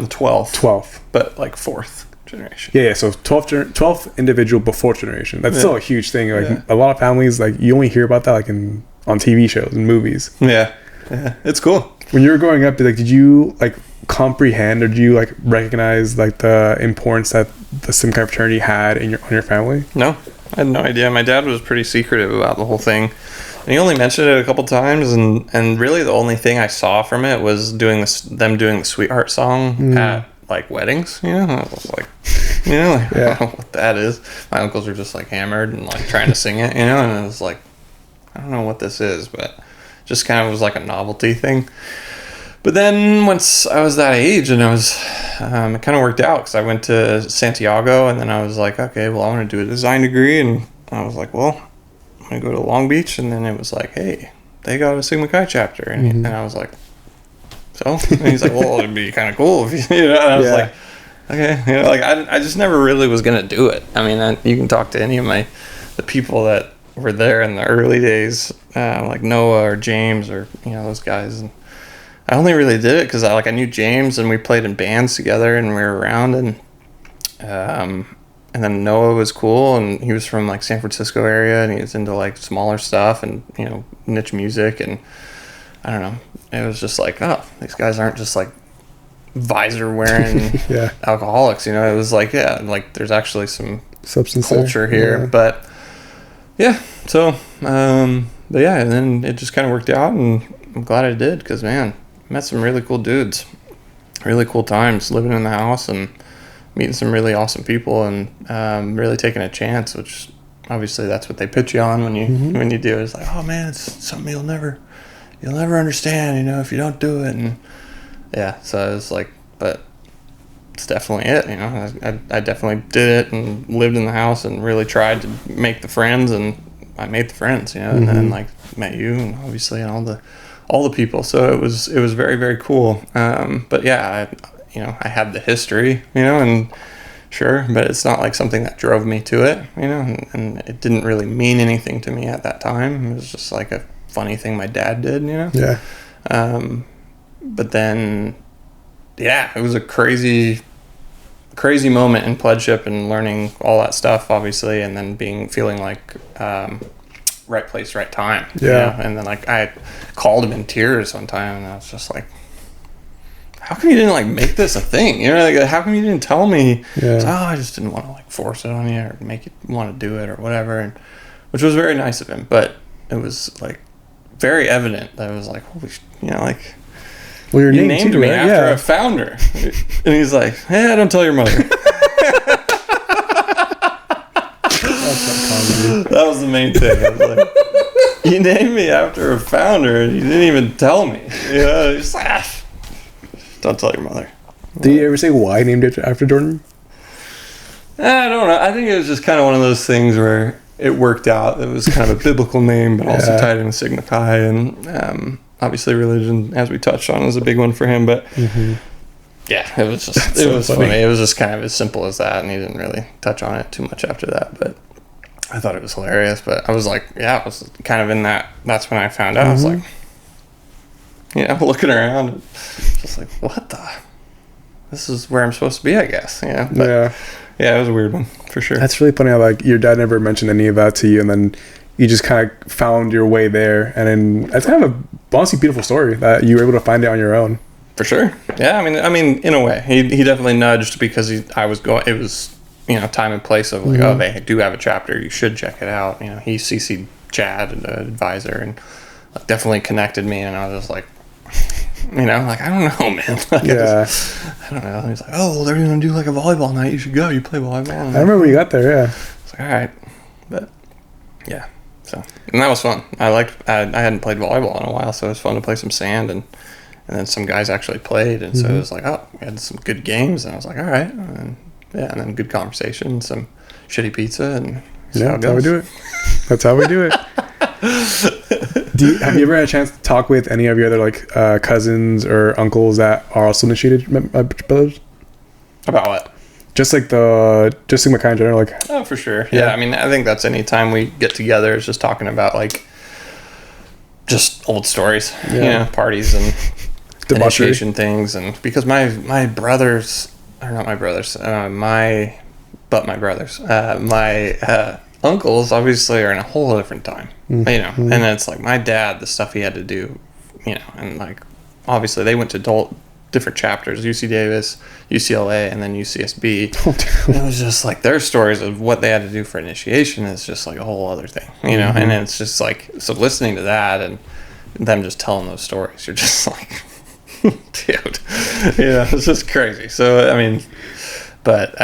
the 12th. 12th. But like 4th generation. Yeah, so 12th individual before generation. That's still a huge thing. Like a lot of families, like you only hear about that like on TV shows and movies. Yeah, it's cool. When you were growing up, like did you like comprehend or do you like recognize like the importance that the Simkai fraternity had on your family? No, I had no idea. My dad was pretty secretive about the whole thing. And he only mentioned it a couple times, and really the only thing I saw from it was them doing the Sweetheart song at like weddings. You know, I was like, I don't know what that is. My uncles are just like hammered and like trying to sing it, and I was like, I don't know what this is, but just kind of was like a novelty thing. But then once I was that age, and I was, it kind of worked out because I went to Santiago, and then I was like, okay, well, I want to do a design degree, and I was like, well, I'm going to go to Long Beach, and then it was like, hey, they got a Sigma Chi chapter, and I was like, so? And he's like, well, it'd be kind of cool if and I was like, okay, like I just never really was going to do it. I mean, you can talk to any of the people that were there in the early days, like Noah or James or those guys, and I only really did it because I knew James and we played in bands together and we were around, and then Noah was cool, and he was from like San Francisco area, and he was into like smaller stuff and niche music, and I don't know, it was just like, oh, these guys aren't just like visor wearing alcoholics, it was like, like there's actually some substance culture here, but so and then it just kind of worked out, and I'm glad I did because man, I met some really cool dudes, really cool times living in the house and meeting some really awesome people, and really taking a chance, which obviously that's what they pitch you on when you do it. It's like, oh man, it's something you'll never understand, if you don't do it. And so I was like, but it's definitely it, I definitely did it and lived in the house and really tried to make the friends, and I made the friends, and then like met you, and obviously, and all the people. So it was very, very cool. But I had the history, and sure, but it's not like something that drove me to it, and it didn't really mean anything to me at that time. It was just like a funny thing my dad did, Yeah. But then, it was a crazy moment in pledgeship and learning all that stuff, obviously, and then feeling like, right place, right time. And then like I called him in tears one time, and I was just like, how come you didn't like make this a thing? Like, how come you didn't tell me? I just didn't want to like force it on you or make you want to do it or whatever, and which was very nice of him, but it was like very evident that I was like, holy like, well, you named me after a founder. And he's like, hey, don't tell your mother. That was the main thing. I was like, you named me after a founder and you didn't even tell me. Just like, don't tell your mother. Did you ever say why you named it after Jordan? I don't know. I think it was just kind of one of those things where it worked out. It was kind of a biblical name, but also tied in with Sigma Chi, and obviously religion, as we touched on, is a big one for him. But it was just was funny. It was just kind of as simple as that, and he didn't really touch on it too much after that. But I thought it was hilarious. But I was like, it was kind of in that. That's when I found out. I was like, looking around, and just like, what the? This is where I'm supposed to be, I guess. But, it was a weird one for sure. That's really funny how like your dad never mentioned any of that to you, and then you just kind of found your way there, and then that's kind of a honestly beautiful story that you were able to find it on your own. For sure. Yeah, I mean, in a way, he definitely nudged because I was going. It was time and place of like, oh, they do have a chapter. You should check it out. He CC'd Chad, an advisor, and like, definitely connected me, and I was just like, like, I don't know, man. Like, I don't know. He's like, oh, well, they're going to do like a volleyball night. You should go. You play volleyball. I remember when you got there, It's like, all right. But, so, and that was fun. I hadn't played volleyball in a while, so it was fun to play some sand, and then some guys actually played, and so it was like, oh, we had some good games, and I was like, all right. And then good conversation, some shitty pizza, and that's how we do it. That's how we do it. Have you ever had a chance to talk with any of your other like cousins or uncles that are also initiated brothers? About what? Just like just Sigma Chi in general, like. Oh, for sure. Yeah, I mean, I think that's any time we get together is just talking about like just old stories, parties and initiation things. And because my brothers, or not my brothers, my uncles obviously are in a whole different time, and it's like my dad, the stuff he had to do, and like obviously they went to different chapters, UC Davis, UCLA, and then UCSB. It was just like their stories of what they had to do for initiation is just like a whole other thing, and it's just like, so listening to that and them just telling those stories, you're just like, dude, it's just crazy. So I mean, but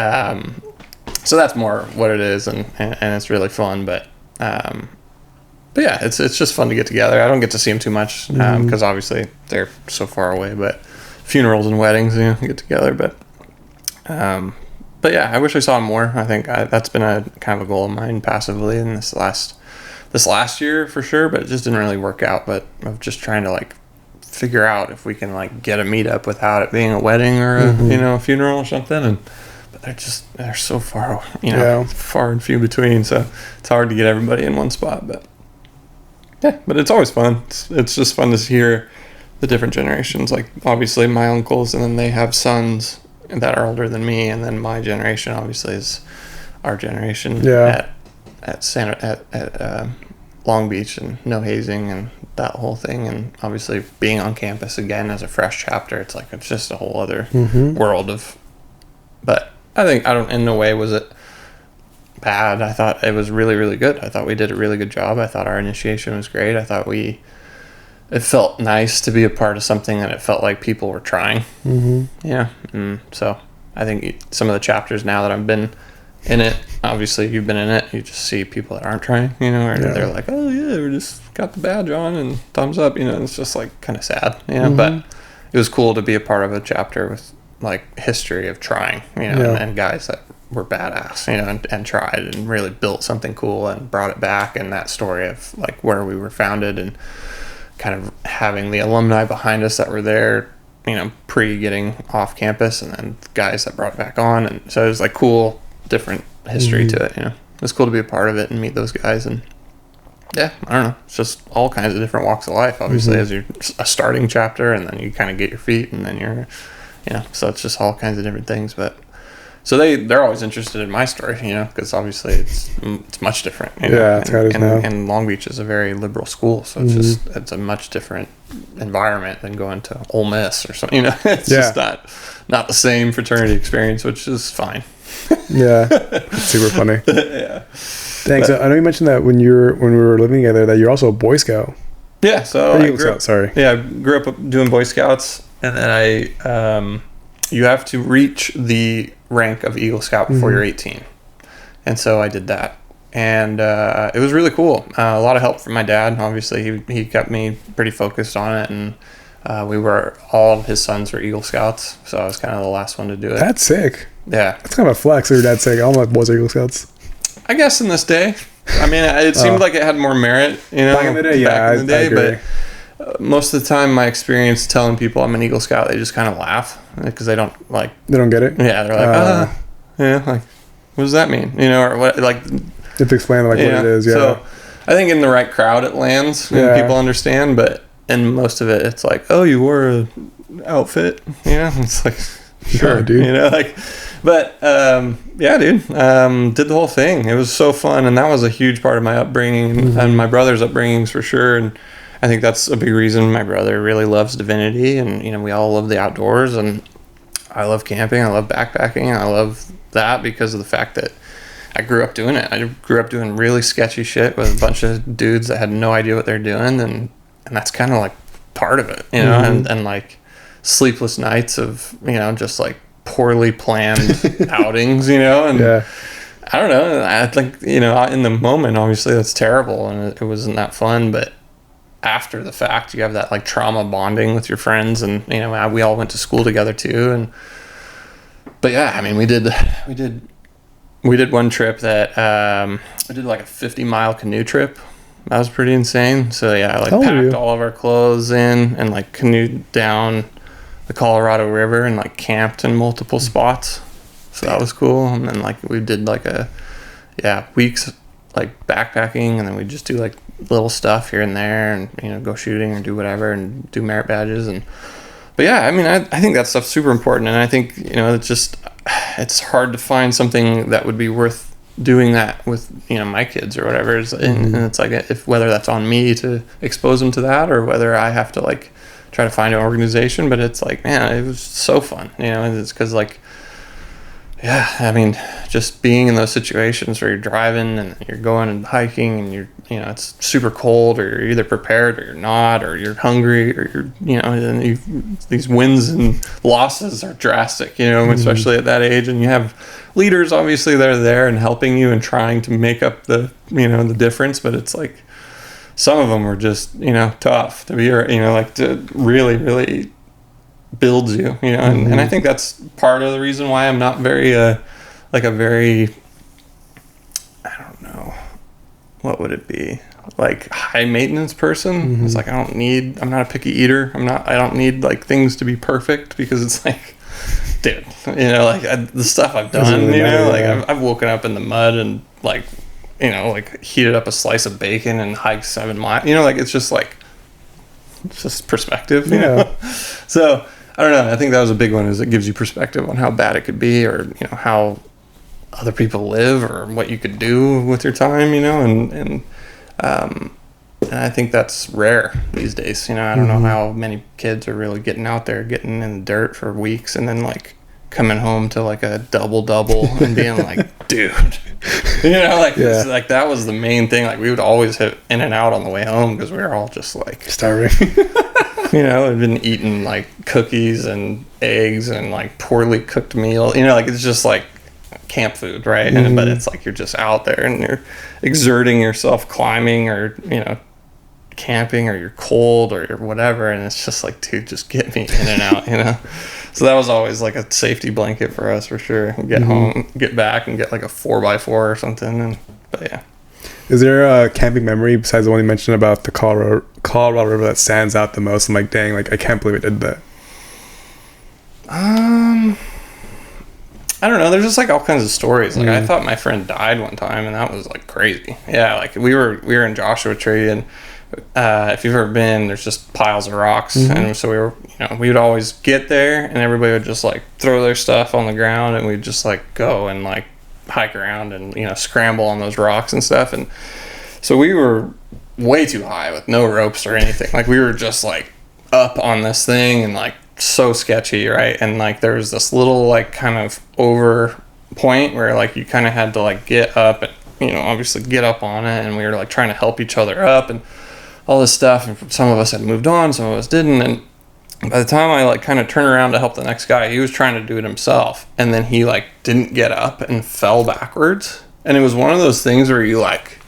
so that's more what it is, and it's really fun. But yeah, it's just fun to get together. I don't get to see them too much because obviously they're so far away. But funerals and weddings, get together. But yeah, I wish I saw them more. I think that's been a kind of a goal of mine passively in this last year for sure. But it just didn't really work out. But of just trying to like figure out if we can like get a meetup without it being a wedding or a funeral or something. But they're so far, far and few between. So it's hard to get everybody in one spot. But yeah, but it's always fun. It's just fun to hear the different generations. Like obviously my uncles, and then they have sons that are older than me, and then my generation obviously is our generation at Long Beach, and no hazing and that whole thing. And obviously being on campus again as a fresh chapter, it's just a whole other world of. But in no way was it bad. I thought it was really, really good. I thought we did a really good job. I thought our initiation was great. I thought it felt nice to be a part of something that it felt like people were trying. Yeah. So I think some of the chapters now that I've been in it, obviously you've been in it, you just see people that aren't trying, or they're like, oh yeah, we just got the badge on and thumbs up, it's just like kind of sad, but it was cool to be a part of a chapter with like history of trying, and guys that were badass, and tried and really built something cool and brought it back, and that story of like where we were founded and kind of having the alumni behind us that were there, pre getting off campus, and then guys that brought it back on. And so it was like cool, different history to it, It was cool to be a part of it and meet those guys. And yeah, I don't know, it's just all kinds of different walks of life, obviously, as you're a starting chapter, and then you kind of get your feet, and then you're, so it's just all kinds of different things. But so they're always interested in my story, because obviously it's much different. And Long Beach is a very liberal school, so it's a much different environment than going to Ole Miss or something. It's just not the same fraternity experience, which is fine. Yeah, it's super funny. Yeah. Thanks. I know you mentioned that when we were living together that you're also a Boy Scout. Yeah, so I grew up. Sorry. Yeah, I grew up doing Boy Scouts, and then you have to reach the rank of Eagle Scout before you're 18, and so I did that, and it was really cool. A lot of help from my dad. Obviously, he kept me pretty focused on it, and all of his sons were Eagle Scouts, so I was kind of the last one to do it. That's sick. Yeah, that's kind of a flex. Your dad's saying all my boys are Eagle Scouts. I guess in this day, I mean, it seemed like it had more merit, back in the day. I agree. But most of the time, my experience telling people I'm an Eagle Scout, they just kind of laugh because they don't get it. Yeah, they're like, like, what does that mean? Or what? Like, you have to explain what it is. Yeah. So I think in the right crowd it lands and people understand, but in most of it, it's like, oh, you wore a outfit. It's like, sure, dude. But yeah, dude, did the whole thing. It was so fun, and that was a huge part of my upbringing and my brother's upbringings for sure. And I think that's a big reason my brother really loves divinity, and we all love the outdoors, and I love camping, I love backpacking, I love that because of the fact that I grew up doing it. I grew up doing really sketchy shit with a bunch of dudes that had no idea what they're doing, and that's kind of like part of it, and like sleepless nights of just like poorly planned outings, and I don't know, I think in the moment obviously that's terrible and it wasn't that fun, but after the fact you have that like trauma bonding with your friends, and we all went to school together too, but yeah, I mean we did one trip that we did like a 50-mile canoe trip. That was pretty insane. So yeah, I packed all of our clothes in and like canoed down the Colorado River and like camped in multiple spots. So that was cool. And then like we did like weeks like backpacking, and then we'd just do like little stuff here and there, and you know, go shooting or do whatever and do merit badges. But yeah, I mean, I think that stuff's super important, and I think, you know, it's hard to find something that would be worth doing that with, you know, my kids or whatever. And it's like, if whether that's on me to expose them to that, or whether I have to like try to find an organization. But it's like, man, it was so fun, you know. And it's because like, yeah, I mean, just being in those situations where you're driving and you're going and hiking, and you're, you know, it's super cold, or you're either prepared or you're not, or you're hungry, or you're, you know, and these wins and losses are drastic, you know, especially at that age. And you have leaders obviously that are there and helping you and trying to make up the, you know, the difference. But it's like, some of them were just, you know, tough to be, you know, like to really builds you, you know. And I think that's part of the reason why I'm not very like a very, I don't know, what would it be, like high maintenance person. It's like, I'm not a picky eater. I don't need like things to be perfect, because it's like, dude, you know, like the stuff I've done, really, you know, like I've woken up in the mud and like, you know, like heated up a slice of bacon and hiked 7 miles, you know, like it's just perspective, you know. So I don't know. I think that was a big one, is it gives you perspective on how bad it could be, or, you know, how other people live, or what you could do with your time, you know. And I think that's rare these days. You know, I don't know how many kids are really getting out there, getting in the dirt for weeks, and then like coming home to like a double and being like, dude, you know, like, like that was the main thing. Like we would always hit In and Out on the way home, because we were all just like starving. You know, I've been eating like cookies and eggs and like poorly cooked meal. You know, like it's just like camp food, right? But it's like you're just out there and you're exerting yourself, climbing, or, you know, camping, or you're cold or whatever. And it's just like, dude, just get me In and Out, you know? So that was always like a safety blanket for us, for sure. Get home, get back, and get like a 4x4 or something. But yeah. Is there a camping memory besides the one you mentioned about the Colorado River that stands out the most? I'm like, dang, like I can't believe it did that. I don't know. There's just like all kinds of stories. Like I thought my friend died one time, and that was like crazy. Yeah, like we were in Joshua Tree, and if you've ever been, there's just piles of rocks, and so we would always get there, and everybody would just like throw their stuff on the ground, and we'd just like go and like hike around and, you know, scramble on those rocks and stuff. And so we were way too high with no ropes or anything. Like we were just like up on this thing, and like so sketchy, right? And like there was this little like kind of over point where like you kind of had to like get up and, you know, obviously get up on it, and we were like trying to help each other up and all this stuff. And some of us had moved on, some of us didn't. And by the time I like kind of turned around to help the next guy, he was trying to do it himself, and then he like didn't get up and fell backwards. And it was one of those things where you like,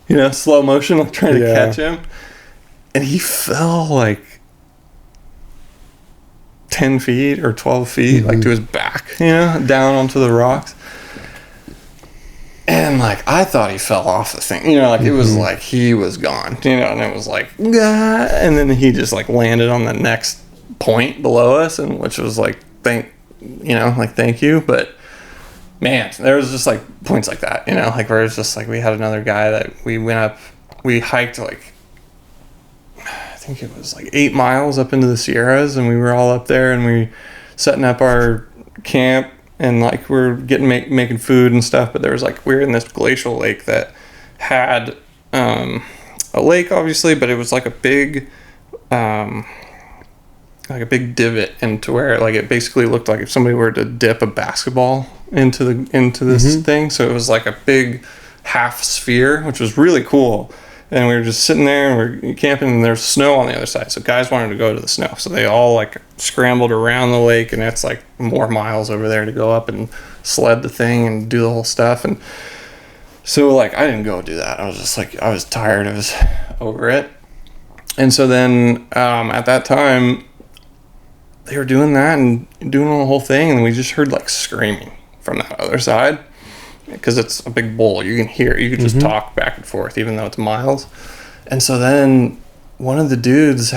you know, slow motion, like trying to catch him, and he fell like 10 feet or 12 feet like to his back, you know, down onto the rocks. And like I thought he fell off the thing, you know, like it was like he was gone, you know. And it was like, ah, and then he just like landed on the next point below us, and which was like thank you. But man, there was just like points like that, you know, like where it's just like we had another guy that we hiked like, I think it was like 8 miles up into the Sierras, and we were all up there, and we setting up our camp, and like we're getting making food and stuff. But there was like, we were in this glacial lake that had a lake obviously, but it was like a big divot into where like it basically looked like if somebody were to dip a basketball into this thing. So it was like a big half sphere, which was really cool. And we were just sitting there and we're camping, and there's snow on the other side. So guys wanted to go to the snow. So they all like scrambled around the lake, and it's like more miles over there to go up and sled the thing and do the whole stuff. And so like I didn't go do that. I was just like, I was tired. I was over it. And so then at that time they were doing that and doing the whole thing, and we just heard like screaming from that other side. Because it's a big bowl, you can hear, you can just talk back and forth, even though it's miles. And so then one of the dudes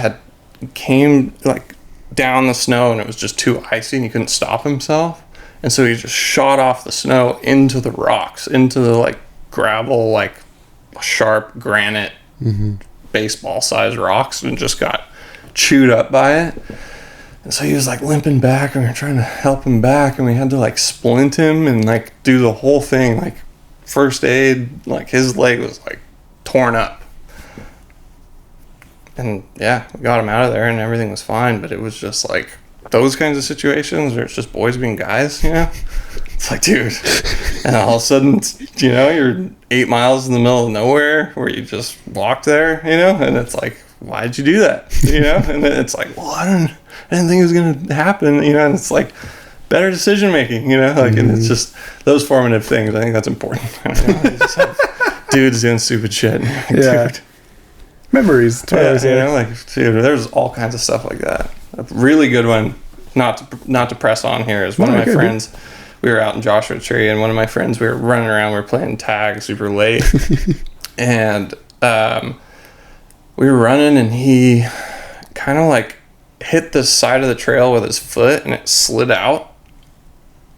came like down the snow, and it was just too icy, and he couldn't stop himself. And so he just shot off the snow into the rocks, into the like gravel, like sharp granite, baseball sized rocks, and just got chewed up by it. And so he was like limping back, and we were trying to help him back, and we had to like splint him and like do the whole thing, like first aid. Like his leg was like torn up. And yeah, we got him out of there and everything was fine, but it was just like those kinds of situations where it's just boys being guys, you know? It's like, dude. And all of a sudden, you know, you're 8 miles in the middle of nowhere where you just walked there, you know? And it's like, why'd you do that? You know? And then it's like, well, I didn't think it was going to happen, you know? And it's like better decision making, you know? Like, and it's just those formative things. I think that's important. You know? Just have dudes doing stupid shit. Like, yeah. Dude. Memories. Yeah, you know, like, dude, there's all kinds of stuff like that. A really good one, not to press on here, is one of my friends. We were out in Joshua Tree, and one of my friends, we were running around, we were playing tag super late, and we were running, and he kind of like hit the side of the trail with his foot, and it slid out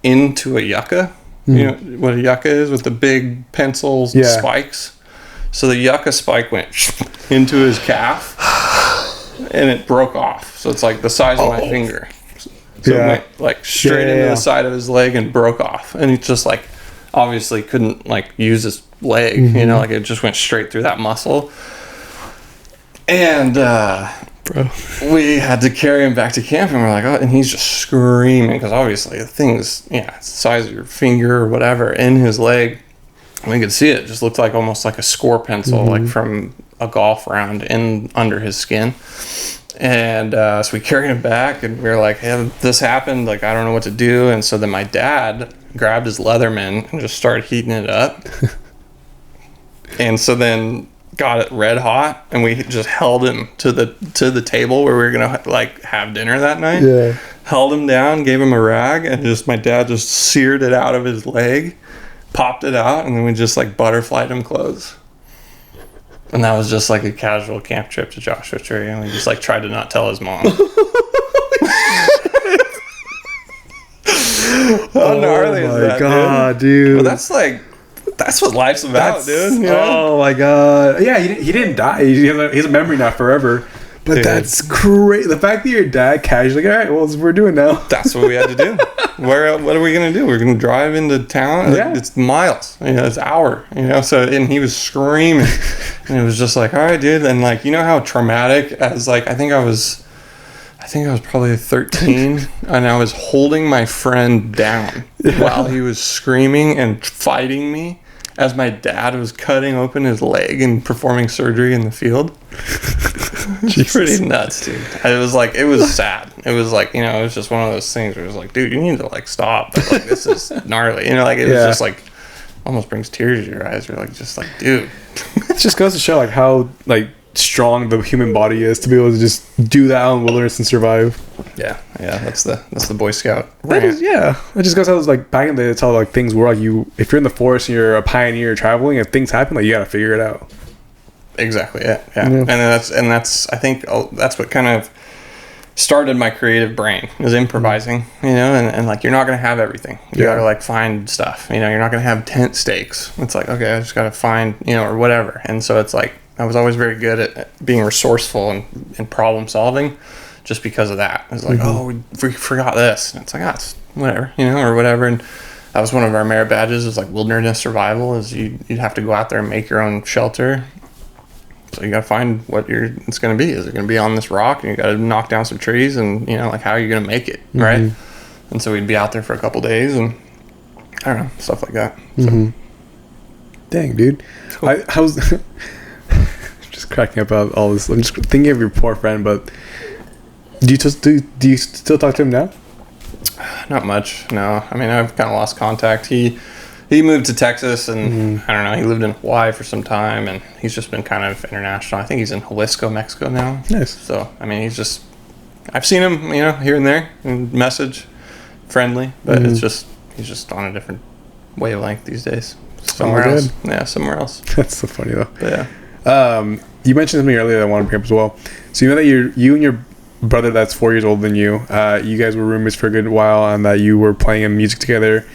into a yucca. You know what a yucca is, with the big pencils and spikes. So the yucca spike went into his calf, and it broke off. So it's like the size of my finger. So it went like straight into the side of his leg and broke off. And he just like obviously couldn't like use his leg, you know, like it just went straight through that muscle. And we had to carry him back to camp, and we're like, oh, and he's just screaming because obviously the thing's, it's the size of your finger or whatever in his leg. We could see it just looked like almost like a score pencil, like from a golf round in under his skin. And so we carried him back, and we were like, hey, this happened, like I don't know what to do. And so then my dad grabbed his Leatherman and just started heating it up. And so then got it red hot, and we just held him to the table where we were gonna like have dinner that night. Held him down, gave him a rag, and just my dad just seared it out of his leg, popped it out, and then we just like butterflied him clothes. And that was just like a casual camp trip to Joshua Tree, and we just like tried to not tell his mom. How gnarly is that, God, dude. Well, that's what life's about, dude. You know? Oh my god. Yeah, he didn't die. He has a memory now forever. But dude, that's great. The fact that your dad casually, like, all right, well, that's what we're doing now. That's what we had to do. What are we going to do? We're going to drive into town? Yeah. It's miles. It's an hour. So, and he was screaming. And it was just like, all right, dude. And like, you know how traumatic, as like, I think I was probably 13, and I was holding my friend down while he was screaming and fighting me as my dad was cutting open his leg and performing surgery in the field. It's pretty nuts, dude. It was sad. It was like, it was just one of those things where it was like, dude, you need to like stop. But, like, this is gnarly. Like it was just like almost brings tears to your eyes. You're like, just like, dude. It just goes to show like how like strong the human body is to be able to just do that out in the wilderness and survive. Yeah, that's the Boy Scout. It just goes how like back in the day, it's how like things were. Like if you're in the forest and you're a pioneer traveling and things happen, like you gotta figure it out. Exactly. Yeah. And that's I think that's what kind of started my creative brain, is improvising. And like you're not gonna have everything. You gotta like find stuff. You're not gonna have tent stakes. It's like, okay, I just gotta find or whatever. And so it's like I was always very good at being resourceful and problem solving, just because of that. It's like, oh, we forgot this, and it's like, it's whatever, or whatever. And that was one of our merit badges, is like wilderness survival. Is you'd have to go out there and make your own shelter. So you got to find what it's going to be. Is it going to be on this rock, and you got to knock down some trees, and like how are you going to make it, right? And so we'd be out there for a couple days, and I don't know, stuff like that. So. Dang, dude, cool. I was just cracking up about all this. I'm just thinking of your poor friend, but do you still talk to him now? Not much, no. I mean, I've kind of lost contact. He moved to Texas, and I don't know, he lived in Hawaii for some time, and he's just been kind of international. I think he's in Jalisco, Mexico now. Nice. So, I mean, I've seen him, here and there, and message, friendly, but it's just, he's just on a different wavelength these days. Somewhere else. Yeah, somewhere else. That's so funny, though. But yeah. You mentioned something earlier that I want to bring up as well. So, that you and your brother that's 4 years older than you guys were roommates for a good while, and that you were playing music together.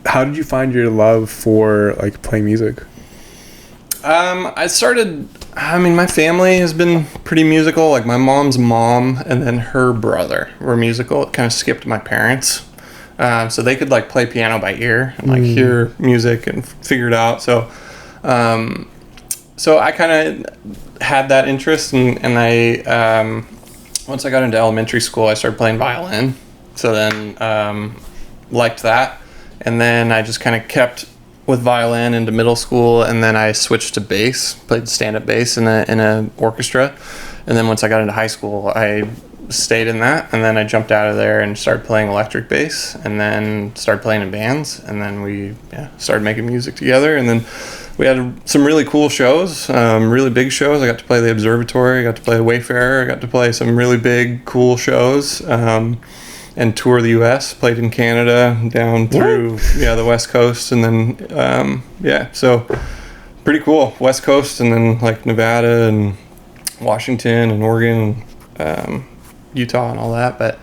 How did you find your love for like playing music? My family has been pretty musical. Like my mom's mom and then her brother were musical. It kind of skipped my parents. So they could like play piano by ear and like hear music and figure it out. So I kind of had that interest, and I once I got into elementary school, I started playing violin. So then liked that, and then I just kind of kept with violin into middle school, and then I switched to bass, played stand-up bass in a orchestra, and then once I got into high school, I stayed in that, and then I jumped out of there and started playing electric bass, and then started playing in bands, and then we started making music together, and then we had some really cool shows, really big shows. I got to play the Observatory, I got to play the Wayfarer, I got to play some really big, cool shows, and tour the U.S., played in Canada, down through the West Coast, and then so pretty cool. West Coast, and then like Nevada and Washington and Oregon, Utah and all that. But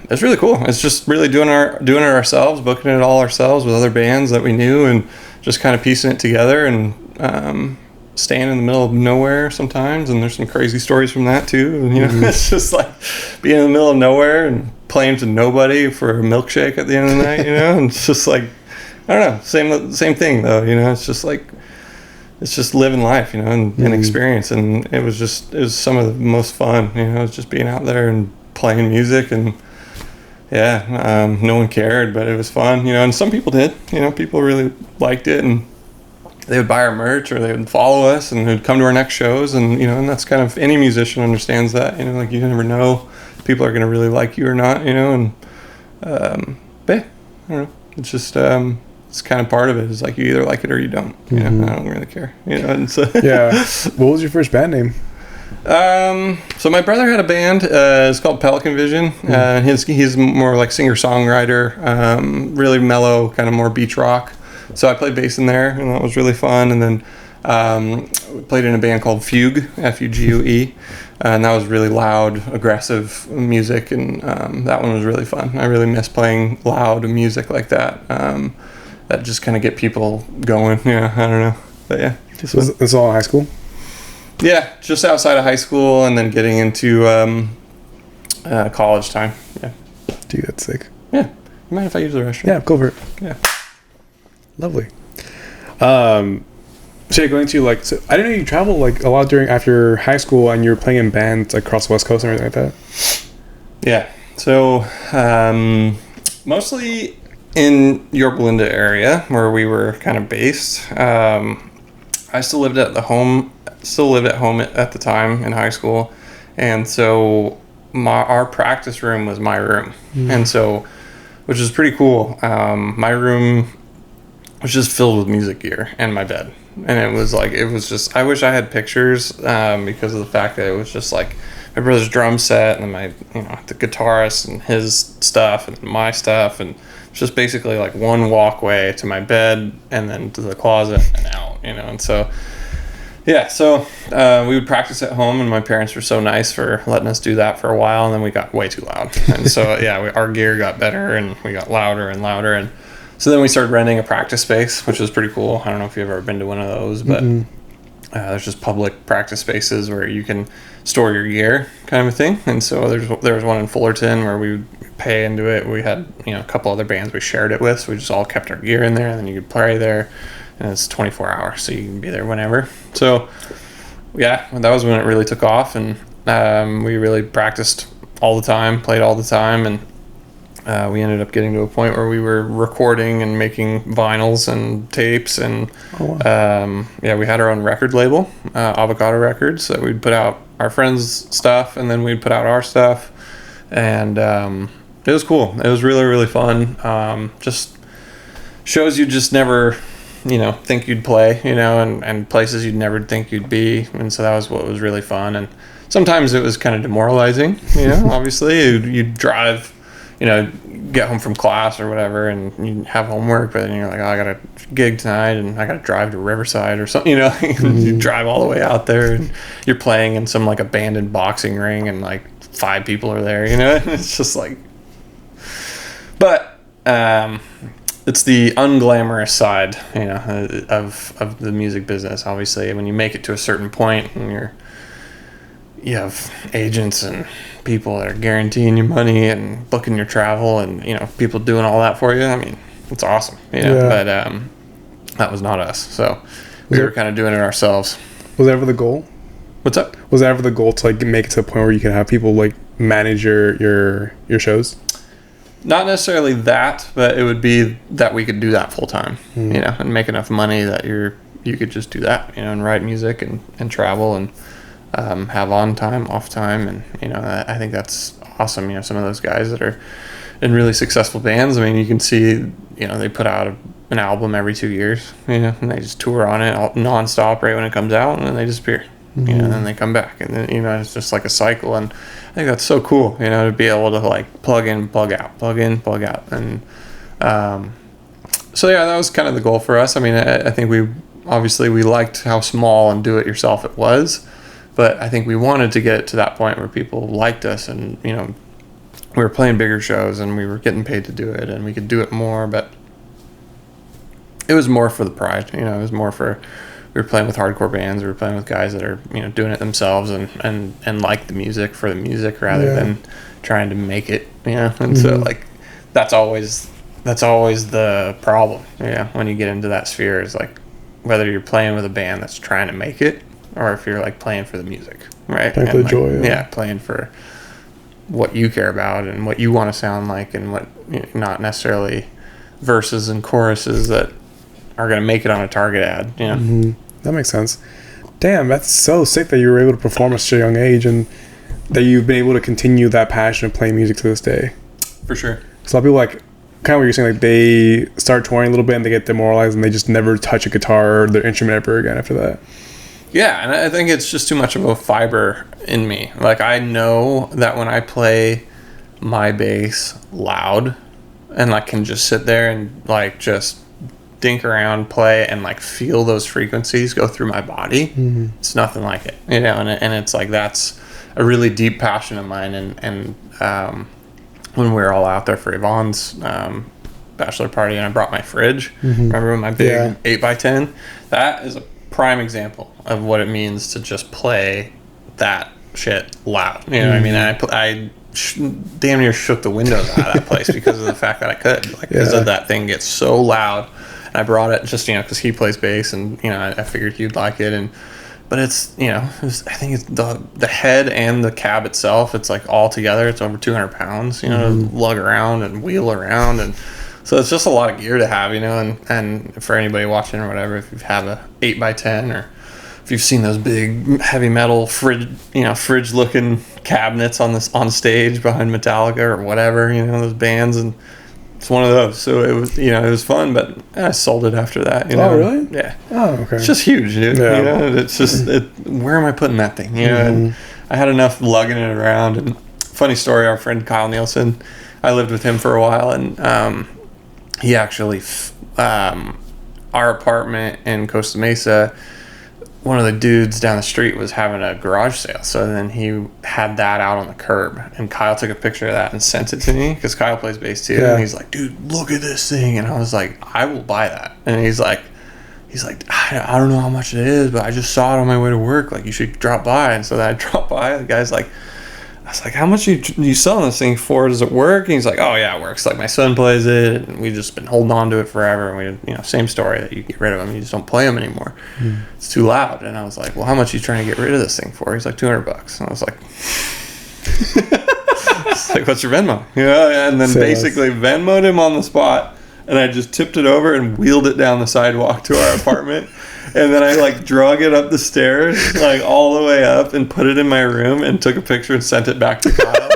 it's really cool. It's just really doing it ourselves, booking it all ourselves with other bands that we knew, and just kind of piecing it together, and staying in the middle of nowhere sometimes, and there's some crazy stories from that too. And, it's just like being in the middle of nowhere and playing to nobody for a milkshake at the end of the night, and it's just like, I don't know, same thing though, it's just like, it's just living life, and experience, and it was some of the most fun, it was just being out there and playing music, and no one cared, but it was fun, and some people did, people really liked it, and they would buy our merch, or they would follow us, and they'd come to our next shows, and and that's kind of, any musician understands that, like you never know if people are going to really like you or not, and but I don't know, it's just it's kind of part of it. It's like you either like it or you don't. I don't really care. And so What was your first band name? So my brother had a band. It's called Pelican Vision. He's more like singer songwriter. Really mellow, kind of more beach rock. So I played bass in there, and that was really fun. And then we played in a band called Fugue, Fugue, and that was really loud, aggressive music, and that one was really fun. I really miss playing loud music like that. That just kind of get people going. I don't know, but So it's all high school? Yeah, just outside of high school, and then getting into college time. Yeah. Dude, that's sick. Yeah. You mind if I use the restroom? Yeah, go for it. Yeah. Lovely. So you're going to I didn't know you traveled a lot after high school, and you were playing in bands across the West Coast and everything like that. Yeah. So mostly in Yorba Linda area where we were kind of based. I still lived at home at the time in high school, and so our practice room was my room, and so, which is pretty cool. My room was just filled with music gear and my bed, and it was just I wish I had pictures, because of the fact that it was just like my brother's drum set, and then the guitarist and his stuff and my stuff, and it's just basically like one walkway to my bed and then to the closet and out, and so we would practice at home, and my parents were so nice for letting us do that for a while, and then we got way too loud, and so our gear got better, and we got louder and louder, and so then we started renting a practice space, which was pretty cool. I don't know if you've ever been to one of those, but there's just public practice spaces where you can store your gear, kind of a thing. And so there was one in Fullerton where we would pay into it. We had a couple other bands we shared it with, so we just all kept our gear in there, and then you could play there, and it's 24 hours, so you can be there whenever. So that was when it really took off, and we really practiced all the time, played all the time, and we ended up getting to a point where we were recording and making vinyls and tapes, and we had our own record label, Avocado Records, that we'd put out our friends' stuff, and then we'd put out our stuff, and it was cool. It was really, really fun. Just shows you just never think you'd play, and places you'd never think you'd be, and so that was what was really fun. And sometimes it was kind of demoralizing, obviously you'd drive, get home from class or whatever, and you have homework, but then you're like, I got a gig tonight, and I got to drive to Riverside or something, You drive all the way out there, and you're playing in some abandoned boxing ring, and 5 people are there, it's just but it's the unglamorous side, of the music business. Obviously, when you make it to a certain point and you have agents and people that are guaranteeing you money and booking your travel and, people doing all that for you. I mean, it's awesome, but that was not us. So we were kind of doing it ourselves. Was that ever the goal? What's up? Was that ever the goal to like make it to a point where you can have people like manage your shows? Not necessarily that, but it would be that we could do that full time, and make enough money that you could just do that, and write music and travel and have on time, off time, and I think that's awesome. Some of those guys that are in really successful bands. I mean, you can see, they put out an album every 2 years, and they just tour on it nonstop right when it comes out, and then they disappear. And then they come back, and then it's just like a cycle, and I think that's so cool, to be able to like plug in, plug out, plug in, plug out, and so that was kind of the goal for us. I mean, I think we liked how small and do it yourself it was, but I think we wanted to get it to that point where people liked us, and we were playing bigger shows, and we were getting paid to do it, and we could do it more, but it was more for the pride, it was more for. We were playing with hardcore bands. We were playing with guys that are, doing it themselves and like the music for the music rather than trying to make it, And so like that's always the problem, when you get into that sphere is like whether you're playing with a band that's trying to make it or if you're like playing for the music, right? Playing for the joy. Yeah, playing for what you care about and what you want to sound like and what not necessarily verses and choruses that are going to make it on a Target ad, That makes sense. Damn, that's so sick that you were able to perform at such a young age and that you've been able to continue that passion of playing music to this day. For sure. So a lot of people like, kind of what you're saying, like they start touring a little bit and they get demoralized and they just never touch a guitar or their instrument ever again after that. Yeah, and I think it's just too much of a fiber in me. Like I know that when I play my bass loud and like can just sit there and like just dink around, play, and like feel those frequencies go through my body. It's nothing like it, and it's like that's a really deep passion of mine. And when we were all out there for Yvonne's bachelor party, and I brought my fridge. Remember my big 8x10? That is a prime example of what it means to just play that shit loud. What I mean? I damn near shook the windows out of that place because of the fact that I could, like, because of that thing gets so loud. I brought it just, because he plays bass and, I figured he'd like it. But it's, I think it's the head and the cab itself, it's like all together, it's over 200 pounds, to lug around and wheel around. And so it's just a lot of gear to have, and for anybody watching or whatever, if you have a 8x10 or if you've seen those big heavy metal fridge looking cabinets on stage behind Metallica or whatever, those bands, and it's one of those. So it was, it was fun, but I sold it after that. Oh, really? Yeah. Oh, okay. It's just huge, dude. It's just, where am I putting that thing? And I had enough lugging it around. And funny story, our friend Kyle Nielsen, I lived with him for a while, and he actually, our apartment in Costa Mesa, one of the dudes down the street was having a garage sale, so then he had that out on the curb, and Kyle took a picture of that and sent it to me because Kyle plays bass too, and he's like, "Dude, look at this thing," and I was like, "I will buy that," and he's like, I don't know how much it is, but I just saw it on my way to work. Like, you should drop by, and so then I dropped by. The guy's like, I was like, how much you selling this thing for? Does it work? And he's like, oh yeah, it works. Like, my son plays it, and we've just been holding on to it forever. And we, same story, that you get rid of them, you just don't play them anymore. It's too loud. And I was like, well, how much are you trying to get rid of this thing for? He's like, $200. And I was like, it's like, what's your Venmo? And then basically Venmo'd him on the spot, and I just tipped it over and wheeled it down the sidewalk to our apartment. And then I like drug it up the stairs, like all the way up, and put it in my room and took a picture and sent it back to Kyle.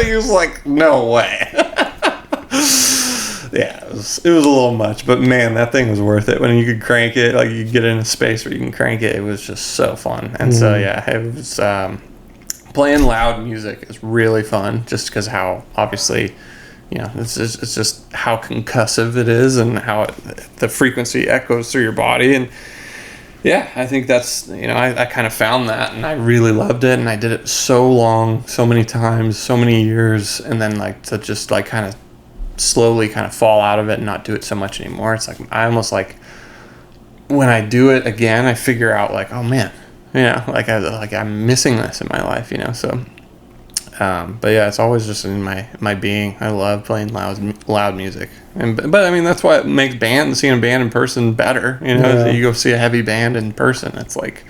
He was like, no way. Yeah, it was a little much, but man, that thing was worth it. When you could crank it, like you could get in a space where you can crank it, it was just so fun. And so yeah, it was playing loud music is really fun, just because how obviously, it's just how concussive it is and how the frequency echoes through your body. And yeah, I think that's, I kind of found that, and I really loved it, and I did it so long, so many times, so many years, and then like to just like kind of slowly kind of fall out of it and not do it so much anymore. It's like I almost like when I do it again, I figure out like, oh man, I'm missing this in my life, so but yeah, it's always just in my being. I love playing loud music, but I mean that's why it makes seeing a band in person better. You go see a heavy band in person, it's like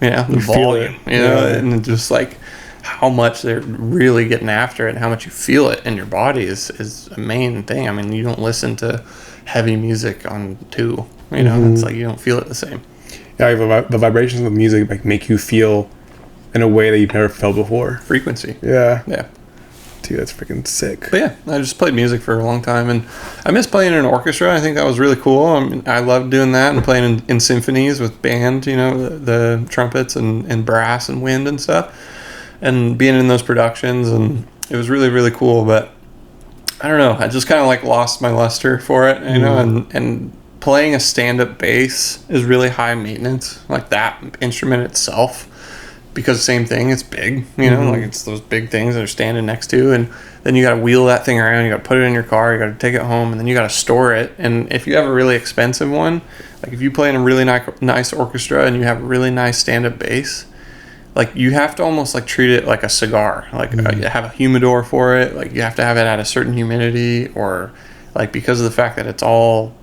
the volume, and just like how much they're really getting after it and how much you feel it in your body is a main thing. I mean, you don't listen to heavy music on two, it's like you don't feel it the same. Yeah, the vibrations of the music like make you feel in a way that you've never felt before. Frequency. Yeah. Yeah. Dude, that's freaking sick. But yeah, I just played music for a long time, and I miss playing in an orchestra. I think that was really cool. I mean, I loved doing that and playing in symphonies with band, the trumpets and brass and wind and stuff, and being in those productions, and it was really, really cool. But I don't know, I just kind of like lost my luster for it, and playing a stand-up bass is really high maintenance, like that instrument itself. Because same thing, it's big, like it's those big things that are standing next to, and then you got to wheel that thing around, you got to put it in your car, you got to take it home, and then you got to store it. And if you have a really expensive one, like if you play in a really nice orchestra and you have a really nice stand-up bass, like you have to almost like treat it like a cigar, like you have a humidor for it, like you have to have it at a certain humidity, or like because of the fact that it's all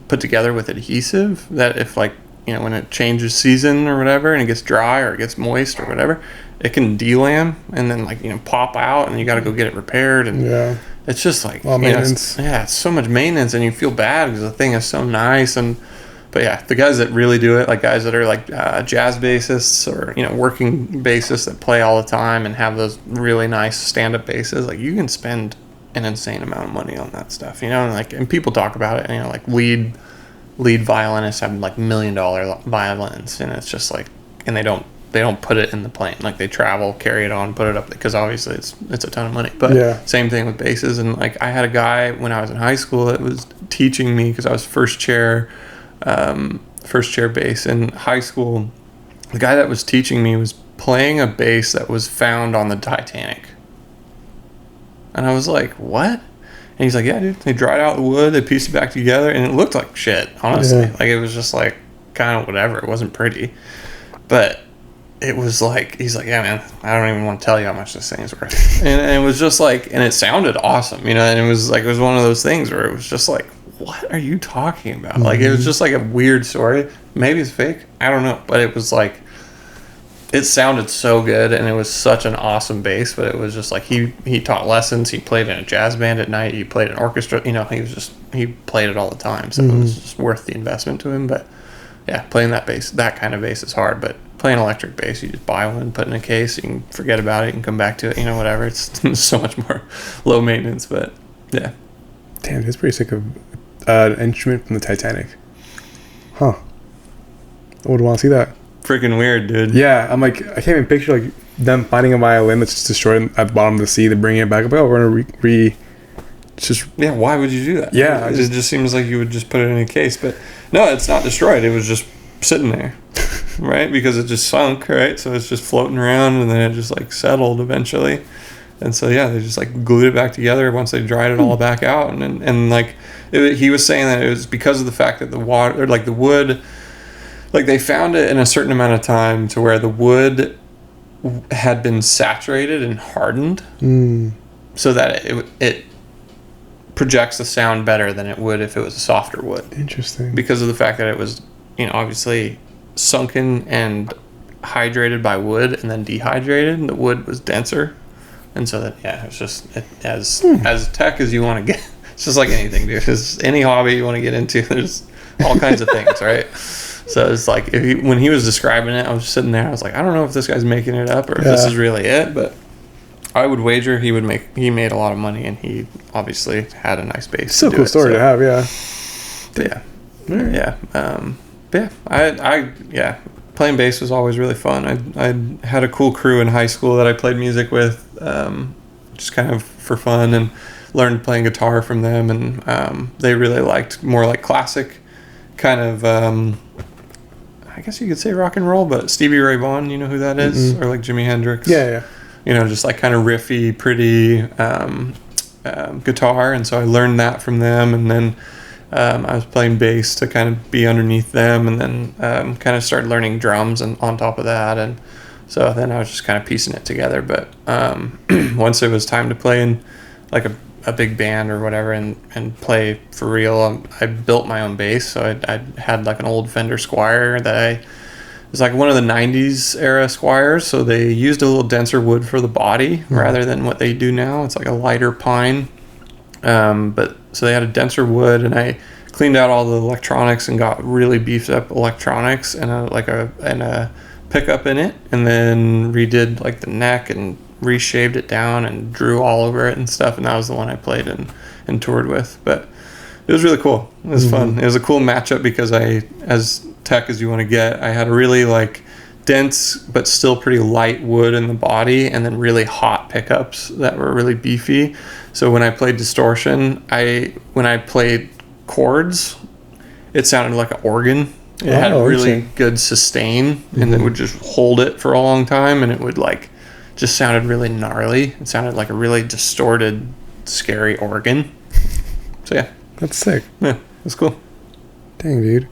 put together with adhesive, that if like when it changes season or whatever and it gets dry or it gets moist or whatever, it can delam and then like pop out, and you got to go get it repaired, and it's just like maintenance. It's so much maintenance, and you feel bad because the thing is so nice. But yeah, the guys that really do it, like guys that are like jazz bassists or working bassists that play all the time and have those really nice stand-up basses, like you can spend an insane amount of money on that stuff, and people talk about it, like lead violinists have like $1 million violins, and it's just like, and they don't put it in the plane, like they travel, carry it on, put it up, because obviously it's a ton of money. But same thing with basses. And like I had a guy when I was in high school that was teaching me, because I was first chair bass in high school. The guy that was teaching me was playing a bass that was found on the Titanic, and I was like, what? And he's like, yeah, dude, they dried out the wood, they pieced it back together, and it looked like shit, honestly. Like, it was just like, kind of whatever. It wasn't pretty. But it was like, he's like, yeah, man, I don't even want to tell you how much this thing is worth. And it was just like, and it sounded awesome, and it was like, it was one of those things where it was just like, what are you talking about? Like, it was just like a weird story. Maybe it's fake. I don't know. But it was like, it sounded so good, and it was such an awesome bass. But it was just like he taught lessons. He played in a jazz band at night. He played in orchestra. He played it all the time. So it was just worth the investment to him. But yeah, playing that kind of bass is hard. But playing electric bass, you just buy one, put it in a case, you can forget about it, you can come back to it. Whatever. It's so much more low maintenance. But yeah. Damn, it's pretty sick of an instrument from the Titanic. Huh. I would want to see that. Freaking weird, dude. Yeah, I'm like, I can't even picture like them finding a violin that's just destroyed at the bottom of the sea, then bringing it back up. Oh, we're gonna yeah, why would you do that? Yeah, it just seems like you would just put it in a case. But no, it's not destroyed. It was just sitting there, right? Because it just sunk, right? So it's just floating around, and then it just like settled eventually. And so yeah, they just like glued it back together once they dried it all back out, and like he was saying that it was because of the fact that the water, or like the wood. Like, they found it in a certain amount of time to where the wood had been saturated and hardened so that it projects the sound better than it would if it was a softer wood. Interesting. Because of the fact that it was, obviously sunken and hydrated by wood and then dehydrated, and the wood was denser. And so that, yeah, it's just as tech as you want to get. It's just like anything, dude. It's any hobby you want to get into, there's all kinds of things, right? So it's like, when he was describing it, I was sitting there, I was like, I don't know if this guy's making it up or if this is really it, but I would wager he made a lot of money, and he obviously had a nice base. It's a cool story to have, yeah. But yeah. Playing bass was always really fun. I had a cool crew in high school that I played music with, just kind of for fun, and learned playing guitar from them, and they really liked more like classic kind of, I guess you could say rock and roll, but Stevie Ray Vaughan, you know who that is? Or like Jimi Hendrix. Yeah. Just like kind of riffy, pretty, guitar, and so I learned that from them, and then I was playing bass to kind of be underneath them, and then kind of started learning drums and on top of that, and so then I was just kind of piecing it together. But once it was time to play in like a big band or whatever and play for real, I built my own bass. So I had like an old Fender Squier that it was like one of the 90s era Squiers, so they used a little denser wood for the body rather than what they do now. It's like a lighter pine. But so they had a denser wood, and I cleaned out all the electronics and got really beefed up electronics and a pickup in it, and then redid like the neck and reshaved it down and drew all over it and stuff, and that was the one I played and toured with. But it was really cool. It was fun. It was a cool matchup because I, as tech as you want to get, I had a really like dense but still pretty light wood in the body, and then really hot pickups that were really beefy. So when I played distortion, when I played chords, it sounded like an organ. It had really good sustain, and it would just hold it for a long time, and it would like just sounded really gnarly. It sounded like a really distorted, scary organ. So yeah, that's sick. Yeah, that's cool. Dang, dude.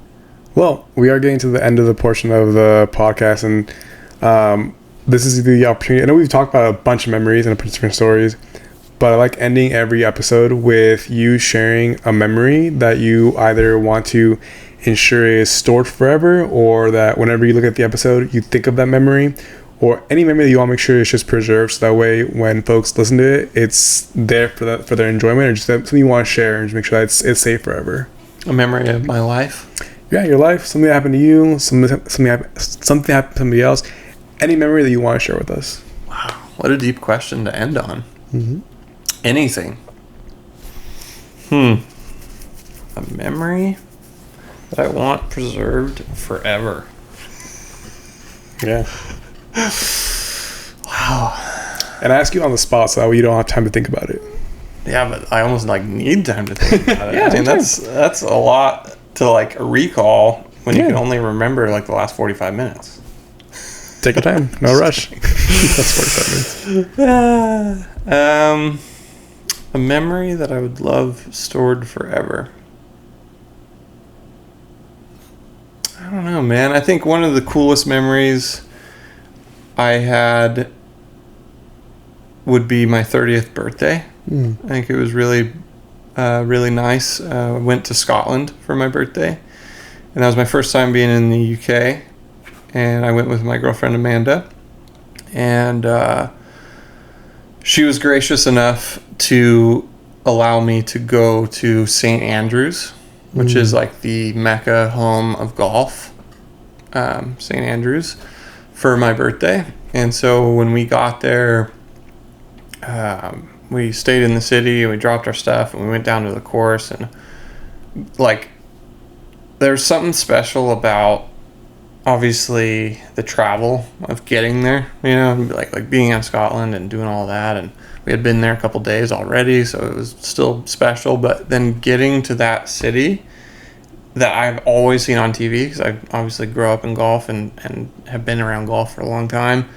Well, we are getting to the end of the portion of the podcast, and this is the opportunity. I know we've talked about a bunch of memories and a bunch of different stories, but I like ending every episode with you sharing a memory that you either want to ensure is stored forever, or that whenever you look at the episode, you think of that memory, or any memory that you want to make sure is just preserved, so that way when folks listen to it, it's there for their enjoyment, or just something you want to share and just make sure that it's safe forever. A memory of my life. Yeah, your life, something that happened to you, something happened to somebody else, any memory that you want to share with us. Wow, what a deep question to end on. Anything. A memory that I want preserved forever. Yeah. Wow. And I ask you on the spot so that way you don't have time to think about it. Yeah, but I almost like need time to think about it. Yeah, I mean, that's a lot to like recall when you can only remember like the last 45 minutes. Take your time, no rush. That's 45 minutes. A memory that I would love stored forever. I don't know, man. I think one of the coolest memories I had would be my 30th birthday. I think it was really, really nice. I went to Scotland for my birthday, and that was my first time being in the UK. And I went with my girlfriend Amanda, and she was gracious enough to allow me to go to St. Andrews, which is like the Mecca home of golf, St. Andrews, for my birthday. And so when we got there, we stayed in the city, and we dropped our stuff, and we went down to the course, and like there's something special about obviously the travel of getting there, you know, like being in Scotland and doing all that, and we had been there a couple days already, so it was still special. But then getting to that city that I've always seen on TV, because I obviously grew up in golf and have been around golf for a long time,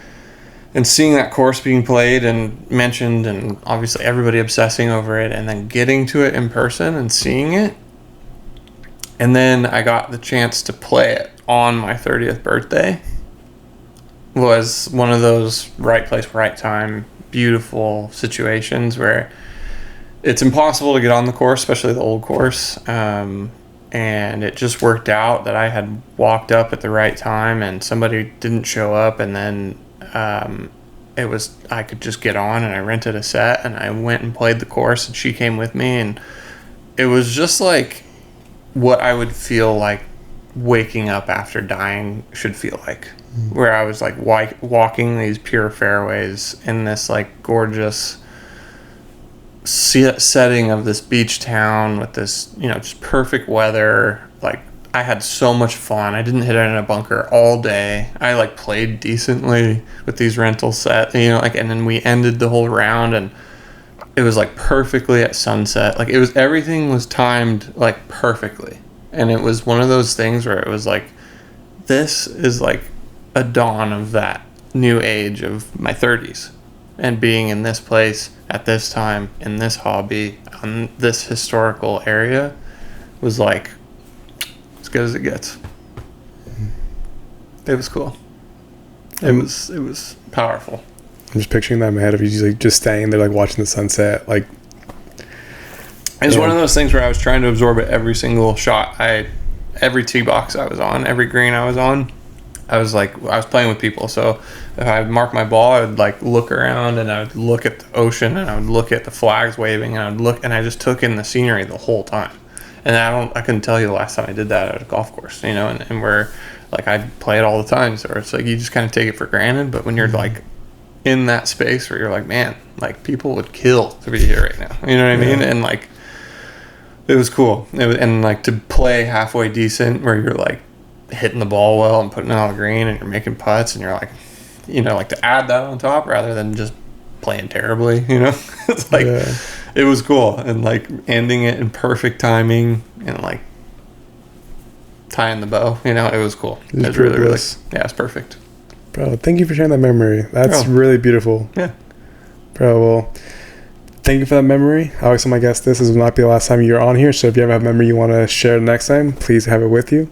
and seeing that course being played and mentioned, and obviously everybody obsessing over it, and then getting to it in person and seeing it. And then I got the chance to play it on my 30th birthday. Was one of those right place, right time, beautiful situations where it's impossible to get on the course, especially the old course. And it just worked out that I had walked up at the right time and somebody didn't show up, and then I could just get on, and I rented a set and I went and played the course, and she came with me, and it was just like what I would feel like waking up after dying should feel like, where I was like walking these pure fairways in this like gorgeous setting of this beach town with this, you know, just perfect weather. Like I had so much fun. I didn't hit it in a bunker all day. I like played decently with these rental sets, you know, like, and then we ended the whole round, and it was like perfectly at sunset. Like everything was timed like perfectly. And it was one of those things where it was like, this is like a dawn of that new age of my 30s. and being in this place at this time in this hobby on this historical area was like as good as it gets. It was cool. It was powerful. I'm just picturing that in my head of you like just staying there, like watching the sunset. Like, it was one of those things where I was trying to absorb it every single shot. Every tee box I was on, every green I was on, I was playing with people. So if I would mark my ball, I would like look around and I would look at the ocean and I would look at the flags waving and I would look and I just took in the scenery the whole time. And I couldn't tell you the last time I did that at a golf course, you know, and where like I play it all the time. So it's like you just kind of take it for granted. But when you're like in that space where you're like, man, like people would kill to be here right now. You know what I mean? And like, it was cool. And like to play halfway decent where you're like hitting the ball well and putting it on the green and you're making putts and you're like, you know, like to add that on top rather than just playing terribly, you know? It's like, it was cool. And like ending it in perfect timing and like tying the bow, you know, it was cool. It was really, really, yeah, it's perfect. Bro, thank you for sharing that memory. That's really beautiful. Yeah. Bro, well, thank you for that memory. I always tell my guests this will not be the last time you're on here, so if you ever have a memory you want to share next time, please have it with you.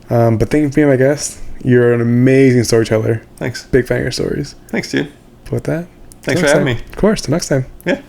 But thank you for being my guest. You're an amazing storyteller. Thanks. Big fan of your stories. Thanks, dude. With that, thanks for having me. Of course, till next time. Yeah.